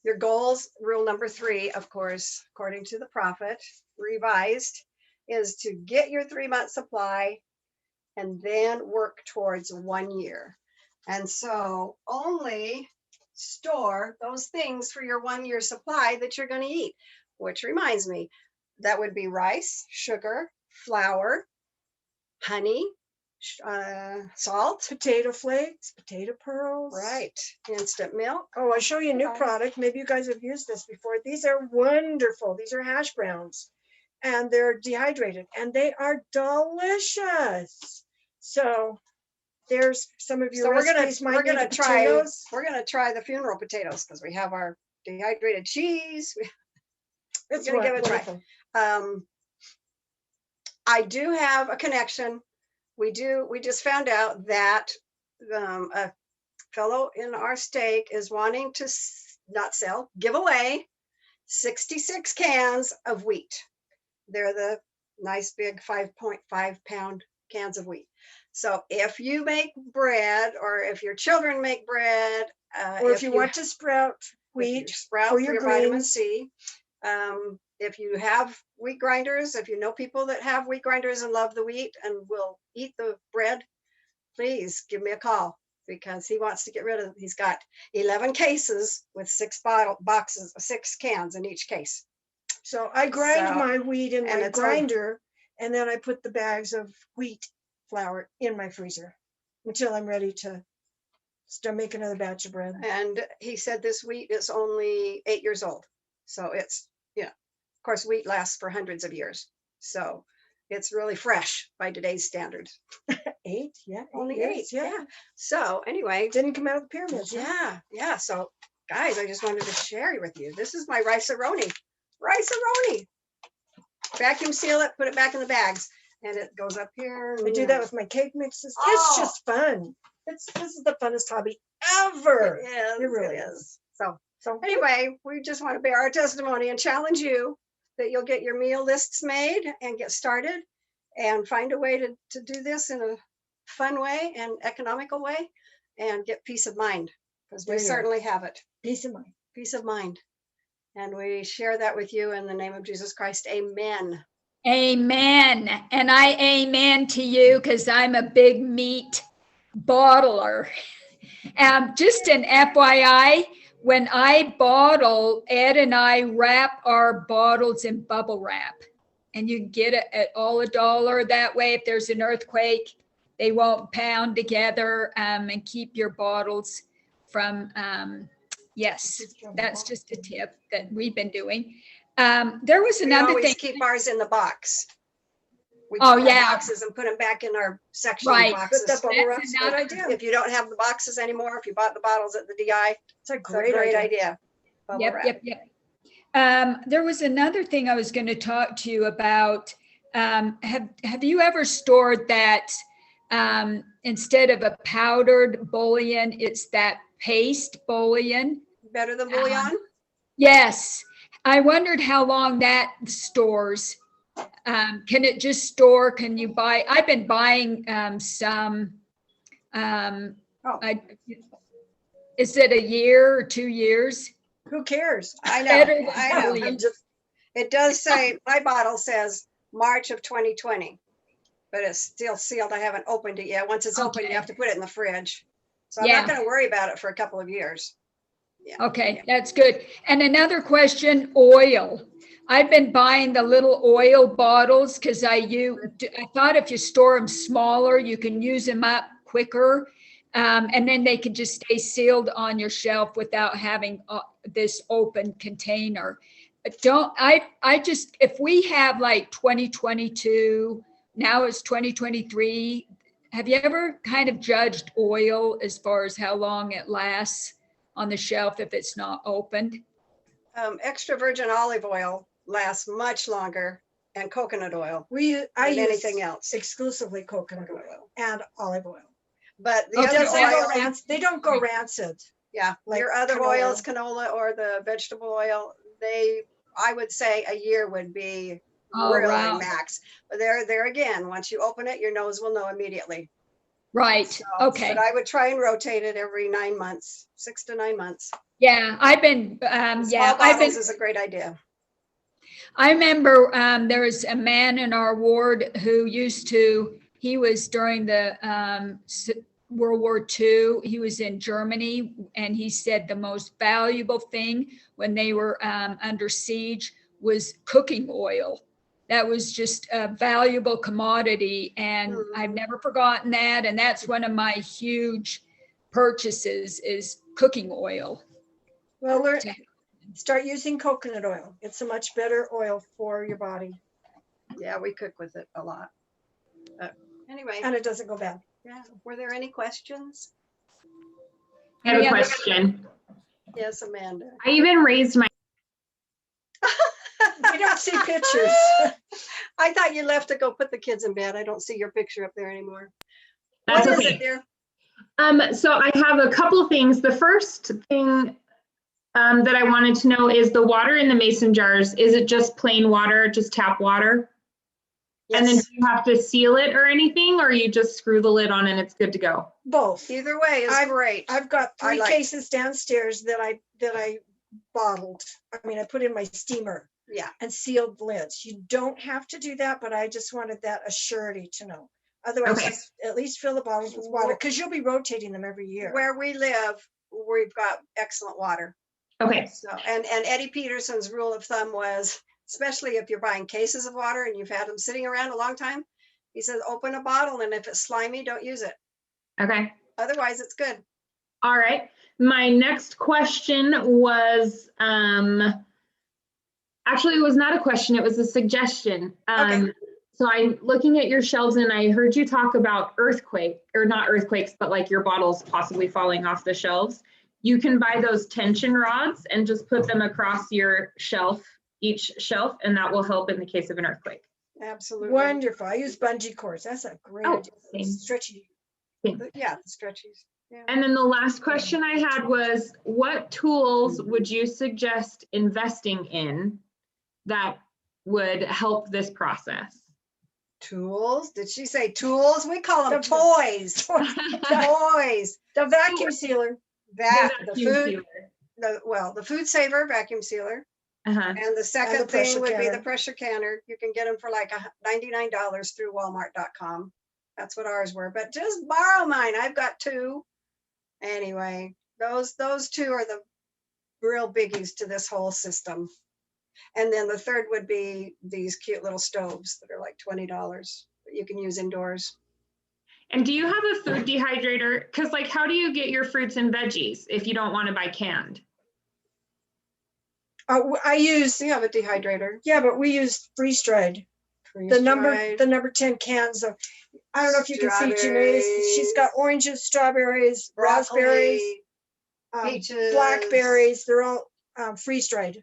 S3: your goals, rule number 3, of course, according to the prophet, revised, is to get your 3-month supply and then work towards 1 year. And so only store those things for your 1 year supply that you're going to eat, which reminds me, that would be rice, sugar, flour, honey, salt,
S4: potato flakes, potato pearls.
S3: right, instant milk.
S4: Oh, I'll show you a new
S3: Okay.
S4: product. Maybe you guys have used this before. These are wonderful. These are hash browns and they're dehydrated and they are delicious. So there's some of your
S3: So
S4: recipes.
S3: we're gonna try the funeral potatoes because we have our dehydrated cheese.
S4: It's
S3: gonna give it a try.
S4: wonderful.
S3: I do have a connection. We just found out that a fellow in our state is wanting to not sell, give away 66 cans of wheat. They're the nice big 5.5 pound cans of wheat. So if you make bread or if your children make bread,
S4: Or if you want to sprout
S3: if you
S4: wheat,
S3: sprout
S4: for
S3: for
S4: your
S3: your vitamin
S4: greens.
S3: C. If you have wheat grinders, if you know people that have wheat grinders and love the wheat and will eat the bread, please give me a call because he wants to get rid of, he's got 11 cases with 6 boxes, 6 cans in each case.
S4: So I grind
S3: So-
S4: my wheat in
S3: and
S4: my
S3: it's a-
S4: grinder and then I put the bags of wheat flour in my freezer until I'm ready to start making another batch of bread.
S3: And he said this wheat is only 8 years old. So it's, of course, wheat lasts for hundreds of years. So it's really fresh by today's standards.
S4: 8, yeah,
S3: Only
S4: years,
S3: 8,
S4: yeah.
S3: So anyway,
S4: Didn't come out of the pyramids. huh?
S3: yeah. So guys, I just wanted to share with you. This is my rice-a-roni. Rice-a-roni. Vacuum seal it, put it back in the bags, and it goes up here.
S4: I do that with my cake mixes.
S3: Oh.
S4: It's just fun. This is the funnest hobby ever.
S3: It is.
S4: It really
S3: is.
S4: is.
S3: So anyway, we just want to bear our testimony and challenge you that you'll get your meal lists made and get started and find a way to do this in a fun way and economical way and get peace of mind because we
S4: There you are.
S3: certainly have it.
S4: Peace of mind.
S3: Peace of mind. And we share that with you in the name of Jesus Christ. Amen.
S1: Amen. And I amen to you because I'm a big meat bottler. Just an FYI, when I bottle, Ed and I wrap our bottles in bubble wrap. And you can get it at all $1 that way. If there's an earthquake, they won't pound together and keep your bottles from, yes, that's just a tip that we've been doing. There was
S3: We
S1: another
S3: always
S1: thing.
S3: keep ours in the box. We
S1: Oh,
S3: keep our
S1: yeah.
S3: boxes and put them back in our section
S1: Right.
S3: boxes.
S4: Put that bubble wrap.
S1: That's
S4: Good
S1: another-
S4: idea.
S3: If you don't have the boxes anymore, if you bought the bottles at the DI,
S4: It's a
S3: it's a
S4: great idea.
S3: Bubble wrap.
S1: Yep. There was another thing I was going to talk to you about. have you ever stored that instead of a powdered bouillon, it's that paste bouillon?
S3: Better than bouillon?
S1: Yes. I wondered how long that stores. Can it just store? Can you buy? I've been buying some.
S3: Oh.
S1: Is it a year or 2 years?
S4: Who cares?
S3: I know,
S1: Better than
S3: I know.
S1: bouillon.
S3: It does say, my bottle says March of 2020, but it's still sealed. I haven't opened it yet. Once it's open, you
S1: Okay.
S3: have to put it in the fridge. So I'm
S1: Yeah.
S3: not going to worry about it for a couple of years.
S1: Okay, that's good. And another question, oil. I've been buying the little oil bottles because I thought if you store them smaller, you can use them up quicker. And then they can just stay sealed on your shelf without having this open container. But if we have like 2022, now it's 2023, have you ever kind of judged oil as far as how long it lasts on the shelf if it's not opened?
S3: Extra virgin olive oil lasts much longer, and coconut oil
S4: I
S3: than
S4: use
S3: anything else.
S4: exclusively coconut oil and olive oil.
S3: But the
S1: Okay.
S3: other
S4: Doesn't go
S3: oil,
S4: they don't go rancid.
S3: yeah,
S4: like
S3: your other
S4: canola.
S3: oils, canola or the vegetable oil, I would say a year would be
S1: Oh,
S3: really
S1: wow.
S3: max. But there again, once you open it, your nose will know immediately.
S1: Right,
S3: So,
S1: okay.
S3: But I would try and rotate it every 9 months, 6 to 9 months.
S1: Yeah, I've been,
S3: Small bottles is a great idea.
S1: I remember there was a man in our ward who he was during the World War II, he was in Germany, and he said the most valuable thing when they were under siege was cooking oil. That was just a valuable commodity, and I've never forgotten that. And that's one of my huge purchases is cooking oil.
S4: Well, start using coconut oil. It's a much better oil for your body,
S3: Yeah, we cook with it a lot. Anyway,
S4: and it doesn't go bad.
S3: yeah. Were there any questions?
S7: I have
S1: Any
S7: a
S1: other-
S7: question.
S3: Yes, Amanda.
S7: I even raised my,
S4: We don't see pictures.
S3: I thought you left to go put the kids in bed. I don't see your picture up there anymore.
S7: that's
S3: What is
S7: okay.
S3: it, dear?
S7: So I have a couple things. The first thing that I wanted to know is the water in the mason jars. Is it just plain water, just tap water? And then
S3: Yes.
S7: do you have to seal it or anything, or you just screw the lid on and it's good to go?
S4: Both.
S3: Either way is great.
S4: I've got
S3: I
S4: 3
S3: like-
S4: cases downstairs that I bottled. I mean, I put in my steamer
S3: Yeah.
S4: and sealed lids. You don't have to do that, but I just wanted that assurity to know. Otherwise,
S7: Okay.
S4: just at least fill the bottles with water because you'll be rotating them every year.
S3: Where we live, we've got excellent water.
S7: Okay,
S3: So, and Eddie Peterson's rule of thumb was, especially if you're buying cases of water and you've had them sitting around a long time, he says, open a bottle, and if it's slimy, don't use it.
S7: okay.
S3: Otherwise, it's good.
S7: All right. My next question was, actually, it was not a question, it was a suggestion.
S3: Okay.
S7: So I'm looking at your shelves and I heard you talk about earthquake, or not earthquakes, but like your bottles possibly falling off the shelves. You can buy those tension rods and just put them across your shelf, each shelf, and that will help in the case of an earthquake.
S3: Absolutely.
S4: Wonderful. I use bungee cords. That's a great
S7: Oh,
S4: idea.
S7: same.
S4: Stretchy.
S3: Yeah, the stretchies. Yeah.
S7: And then the last question I had was, what tools would you suggest investing in that would help this process?
S3: Tools? Did she say tools? We call them
S4: The-
S3: toys. Toys.
S4: The vacuum sealer.
S3: The
S7: vacuum
S3: food,
S7: sealer.
S3: the Food Saver vacuum sealer.
S7: Uh-huh.
S3: And the second
S4: pressure
S3: thing would be the
S4: canner.
S3: pressure canner. You can get them for like $99 through Walmart.com. That's what ours were, but just borrow mine. I've got 2. Anyway, those 2 are the real biggies to this whole system. And then the third would be these cute little stoves that are like $20 that you can use indoors.
S7: And do you have a food dehydrator? Because like, how do you get your fruits and veggies if you don't want to buy canned?
S4: I use,
S3: So you have a dehydrator.
S4: yeah, but we use freeze dried. The number 10 cans of, I don't know if you can see Janae's, she's got oranges, strawberries, raspberries,
S3: peaches,
S4: blackberries, they're all freeze dried.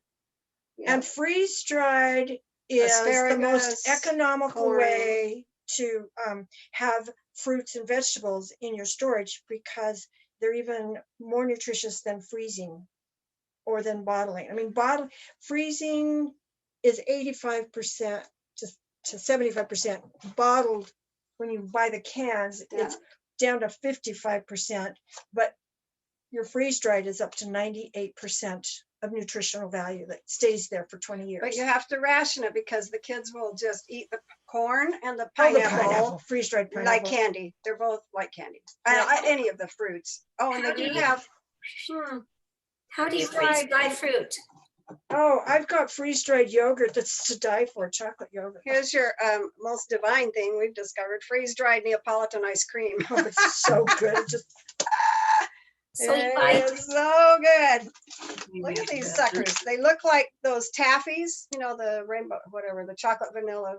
S3: Yeah.
S4: And freeze dried is the most
S3: Asparagus,
S4: economical
S3: corn.
S4: way to have fruits and vegetables in your storage because they're even more nutritious than freezing or than bottling. I mean, freezing is 85% to 75%. Bottled, when you buy the cans, it's down to 55%, but your freeze dried is up to 98% of nutritional value that stays there for 20 years.
S3: But you have to ration it because the kids will just eat the corn and the
S4: Oh, the
S3: pineapple
S4: freeze dried
S3: like
S4: pineapple.
S3: candy. They're both like candy.
S4: Yeah.
S3: Any of the fruits. Oh, and they do have,
S8: How do you freeze dry fruit?
S4: Oh, I've got freeze dried yogurt that's to die for, chocolate yogurt.
S3: here's your most divine thing we've discovered, freeze dried Neapolitan ice cream.
S4: Oh, it's so good. It just
S8: So you buy,
S3: It's so good. Look at these suckers. They look like those taffies, you know, the rainbow, whatever, the chocolate vanilla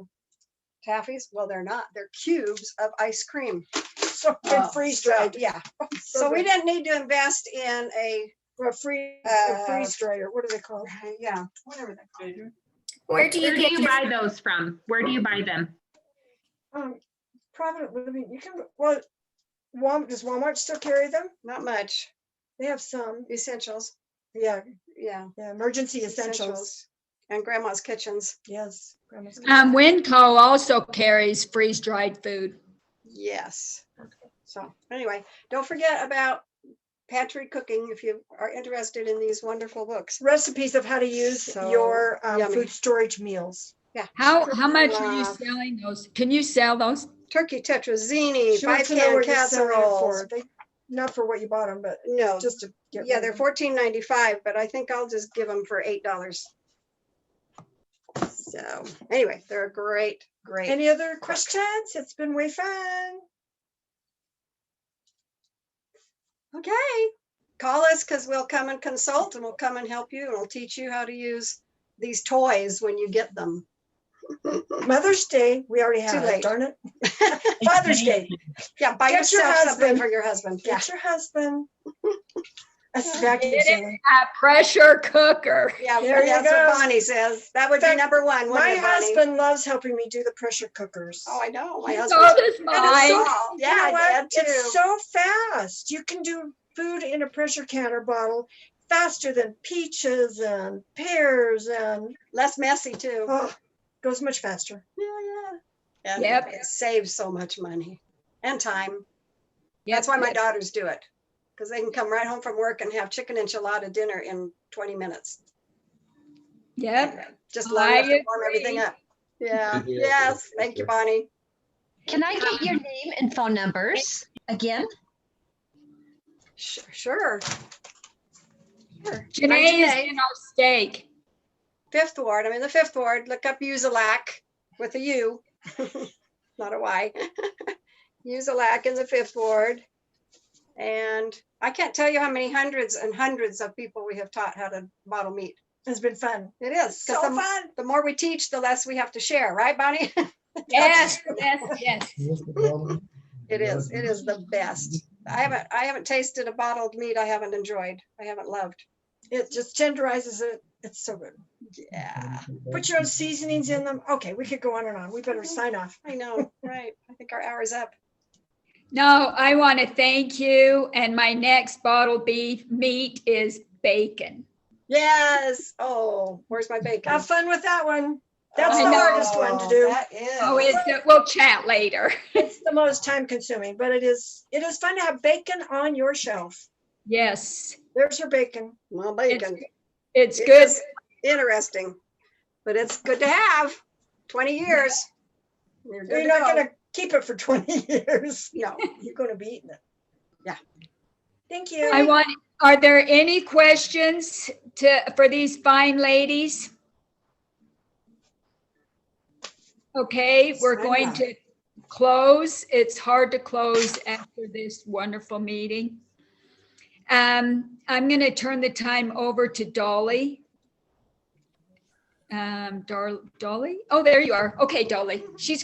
S3: taffies. Well, they're not. They're cubes of ice cream.
S4: so good freeze dried.
S3: Yeah.
S4: So
S3: So we
S4: good.
S3: didn't need to invest in a,
S4: A freeze dryer. What do they call it?
S3: yeah, whatever they're called.
S8: where do
S7: Where
S8: you
S7: do
S8: get
S7: you
S8: your,
S7: buy those from? Where do you buy them?
S4: Provident Living. You can. Well, does Walmart still carry them?
S3: Not much.
S4: They have some.
S3: Essentials.
S4: Yeah,
S3: Yeah.
S4: yeah. Emergency essentials.
S3: And grandma's kitchens.
S4: Yes. Grandma's
S1: Winco also carries freeze-dried food.
S3: Yes. So anyway, don't forget about pantry cooking if you are interested in these wonderful books.
S4: recipes of how to use
S3: So
S4: your
S3: yummy.
S4: food storage meals.
S3: Yeah.
S1: How much are you
S3: Love.
S1: selling those? Can you sell those?
S3: Turkey tetrazzini,
S4: She wants to know
S3: 5-pan
S4: what you're selling it
S3: casseroles.
S4: for. Not for what you bought them, but
S3: No,
S4: just to get.
S3: yeah,
S4: rid
S3: they're
S4: of them.
S3: $14.95, but I think I'll just give them for $8. So anyway, they're great.
S4: Any other questions? It's been way fun.
S3: Okay. Call us because we'll come and consult and we'll come and help you and we'll teach you how to use these toys when you get them.
S4: Mother's Day, we already
S3: Too
S4: have
S3: late.
S4: it, darn it. Father's Day,
S3: Yeah, buy
S4: Get your
S3: yourself something
S4: husband.
S3: for your husband. Yeah.
S4: get your husband. That's vacuum
S1: Get it.
S4: sealer.
S1: A pressure cooker.
S3: Yeah,
S4: There you
S3: that's
S4: go.
S3: what Bonnie says. That would be
S4: Fact,
S3: number one,
S4: My
S3: wouldn't it, Bonnie?
S4: husband loves helping me do the pressure cookers.
S3: Oh, I know. My
S1: So
S3: husband.
S1: does mine.
S4: You
S3: Yeah,
S4: know
S3: I
S4: what?
S3: did too.
S4: It's so fast. You can do food in a pressure canner bottle faster than peaches and pears and
S3: Less messy too.
S4: goes much faster.
S3: And
S1: Yep.
S3: it saves so much money and time. That's
S1: Yep,
S3: why my
S1: yep.
S3: daughters do it. Because they can come right home from work and have chicken enchilada dinner in 20 minutes.
S1: Yep.
S3: Just
S1: I
S3: long enough to warm everything
S1: agree.
S3: up. Yeah, yes, thank you, Bonnie.
S9: Can I get your name and phone numbers again?
S3: Sure. Sure.
S1: Janae is
S3: Janae.
S1: in our steak.
S3: Fifth Ward, I'm in the Fifth Ward. Look up Usalac with a U, not a Y. Usalac in the Fifth Ward. And I can't tell you how many hundreds and hundreds of people we have taught how to bottle meat.
S4: It's been fun.
S3: It is. 'Cause
S4: So
S3: the,
S4: fun.
S3: the more we teach, the less we have to share, right, Bonnie?
S1: Yes, yes, yes.
S3: It is. It is the best. I haven't tasted a bottled meat I haven't enjoyed. I haven't loved.
S4: It just tenderizes it. It's so good.
S3: Yeah,
S4: Put your own seasonings in them. Okay, we could go on and on. We better sign off.
S3: I know, right. I think our hour's up.
S1: No, I want to thank you. And my next bottled beef meat is bacon.
S3: Yes. Oh, where's my bacon?
S4: Have fun with that one. That's
S1: I
S4: the
S1: know.
S4: hardest one to do.
S3: That is.
S1: Oh, we'll chat later.
S4: It's the most time consuming, but it is fun to have bacon on your shelf.
S1: Yes,
S4: There's your bacon.
S3: Well, bacon.
S1: it's
S3: It
S1: good.
S3: is Interesting, but it's good to have. 20 years. You're good
S4: You're
S3: to
S4: not
S3: go.
S4: gonna keep it for 20 years.
S3: No.
S4: You're gonna be eating it.
S3: Yeah.
S4: Thank you.
S1: Are there any questions for these fine ladies? Okay, we're
S3: Sign
S1: going
S3: up.
S1: to close. It's hard to close after this wonderful meeting. I'm going to turn the time over to Dolly. Dolly? Oh, there you are. Okay, Dolly. She's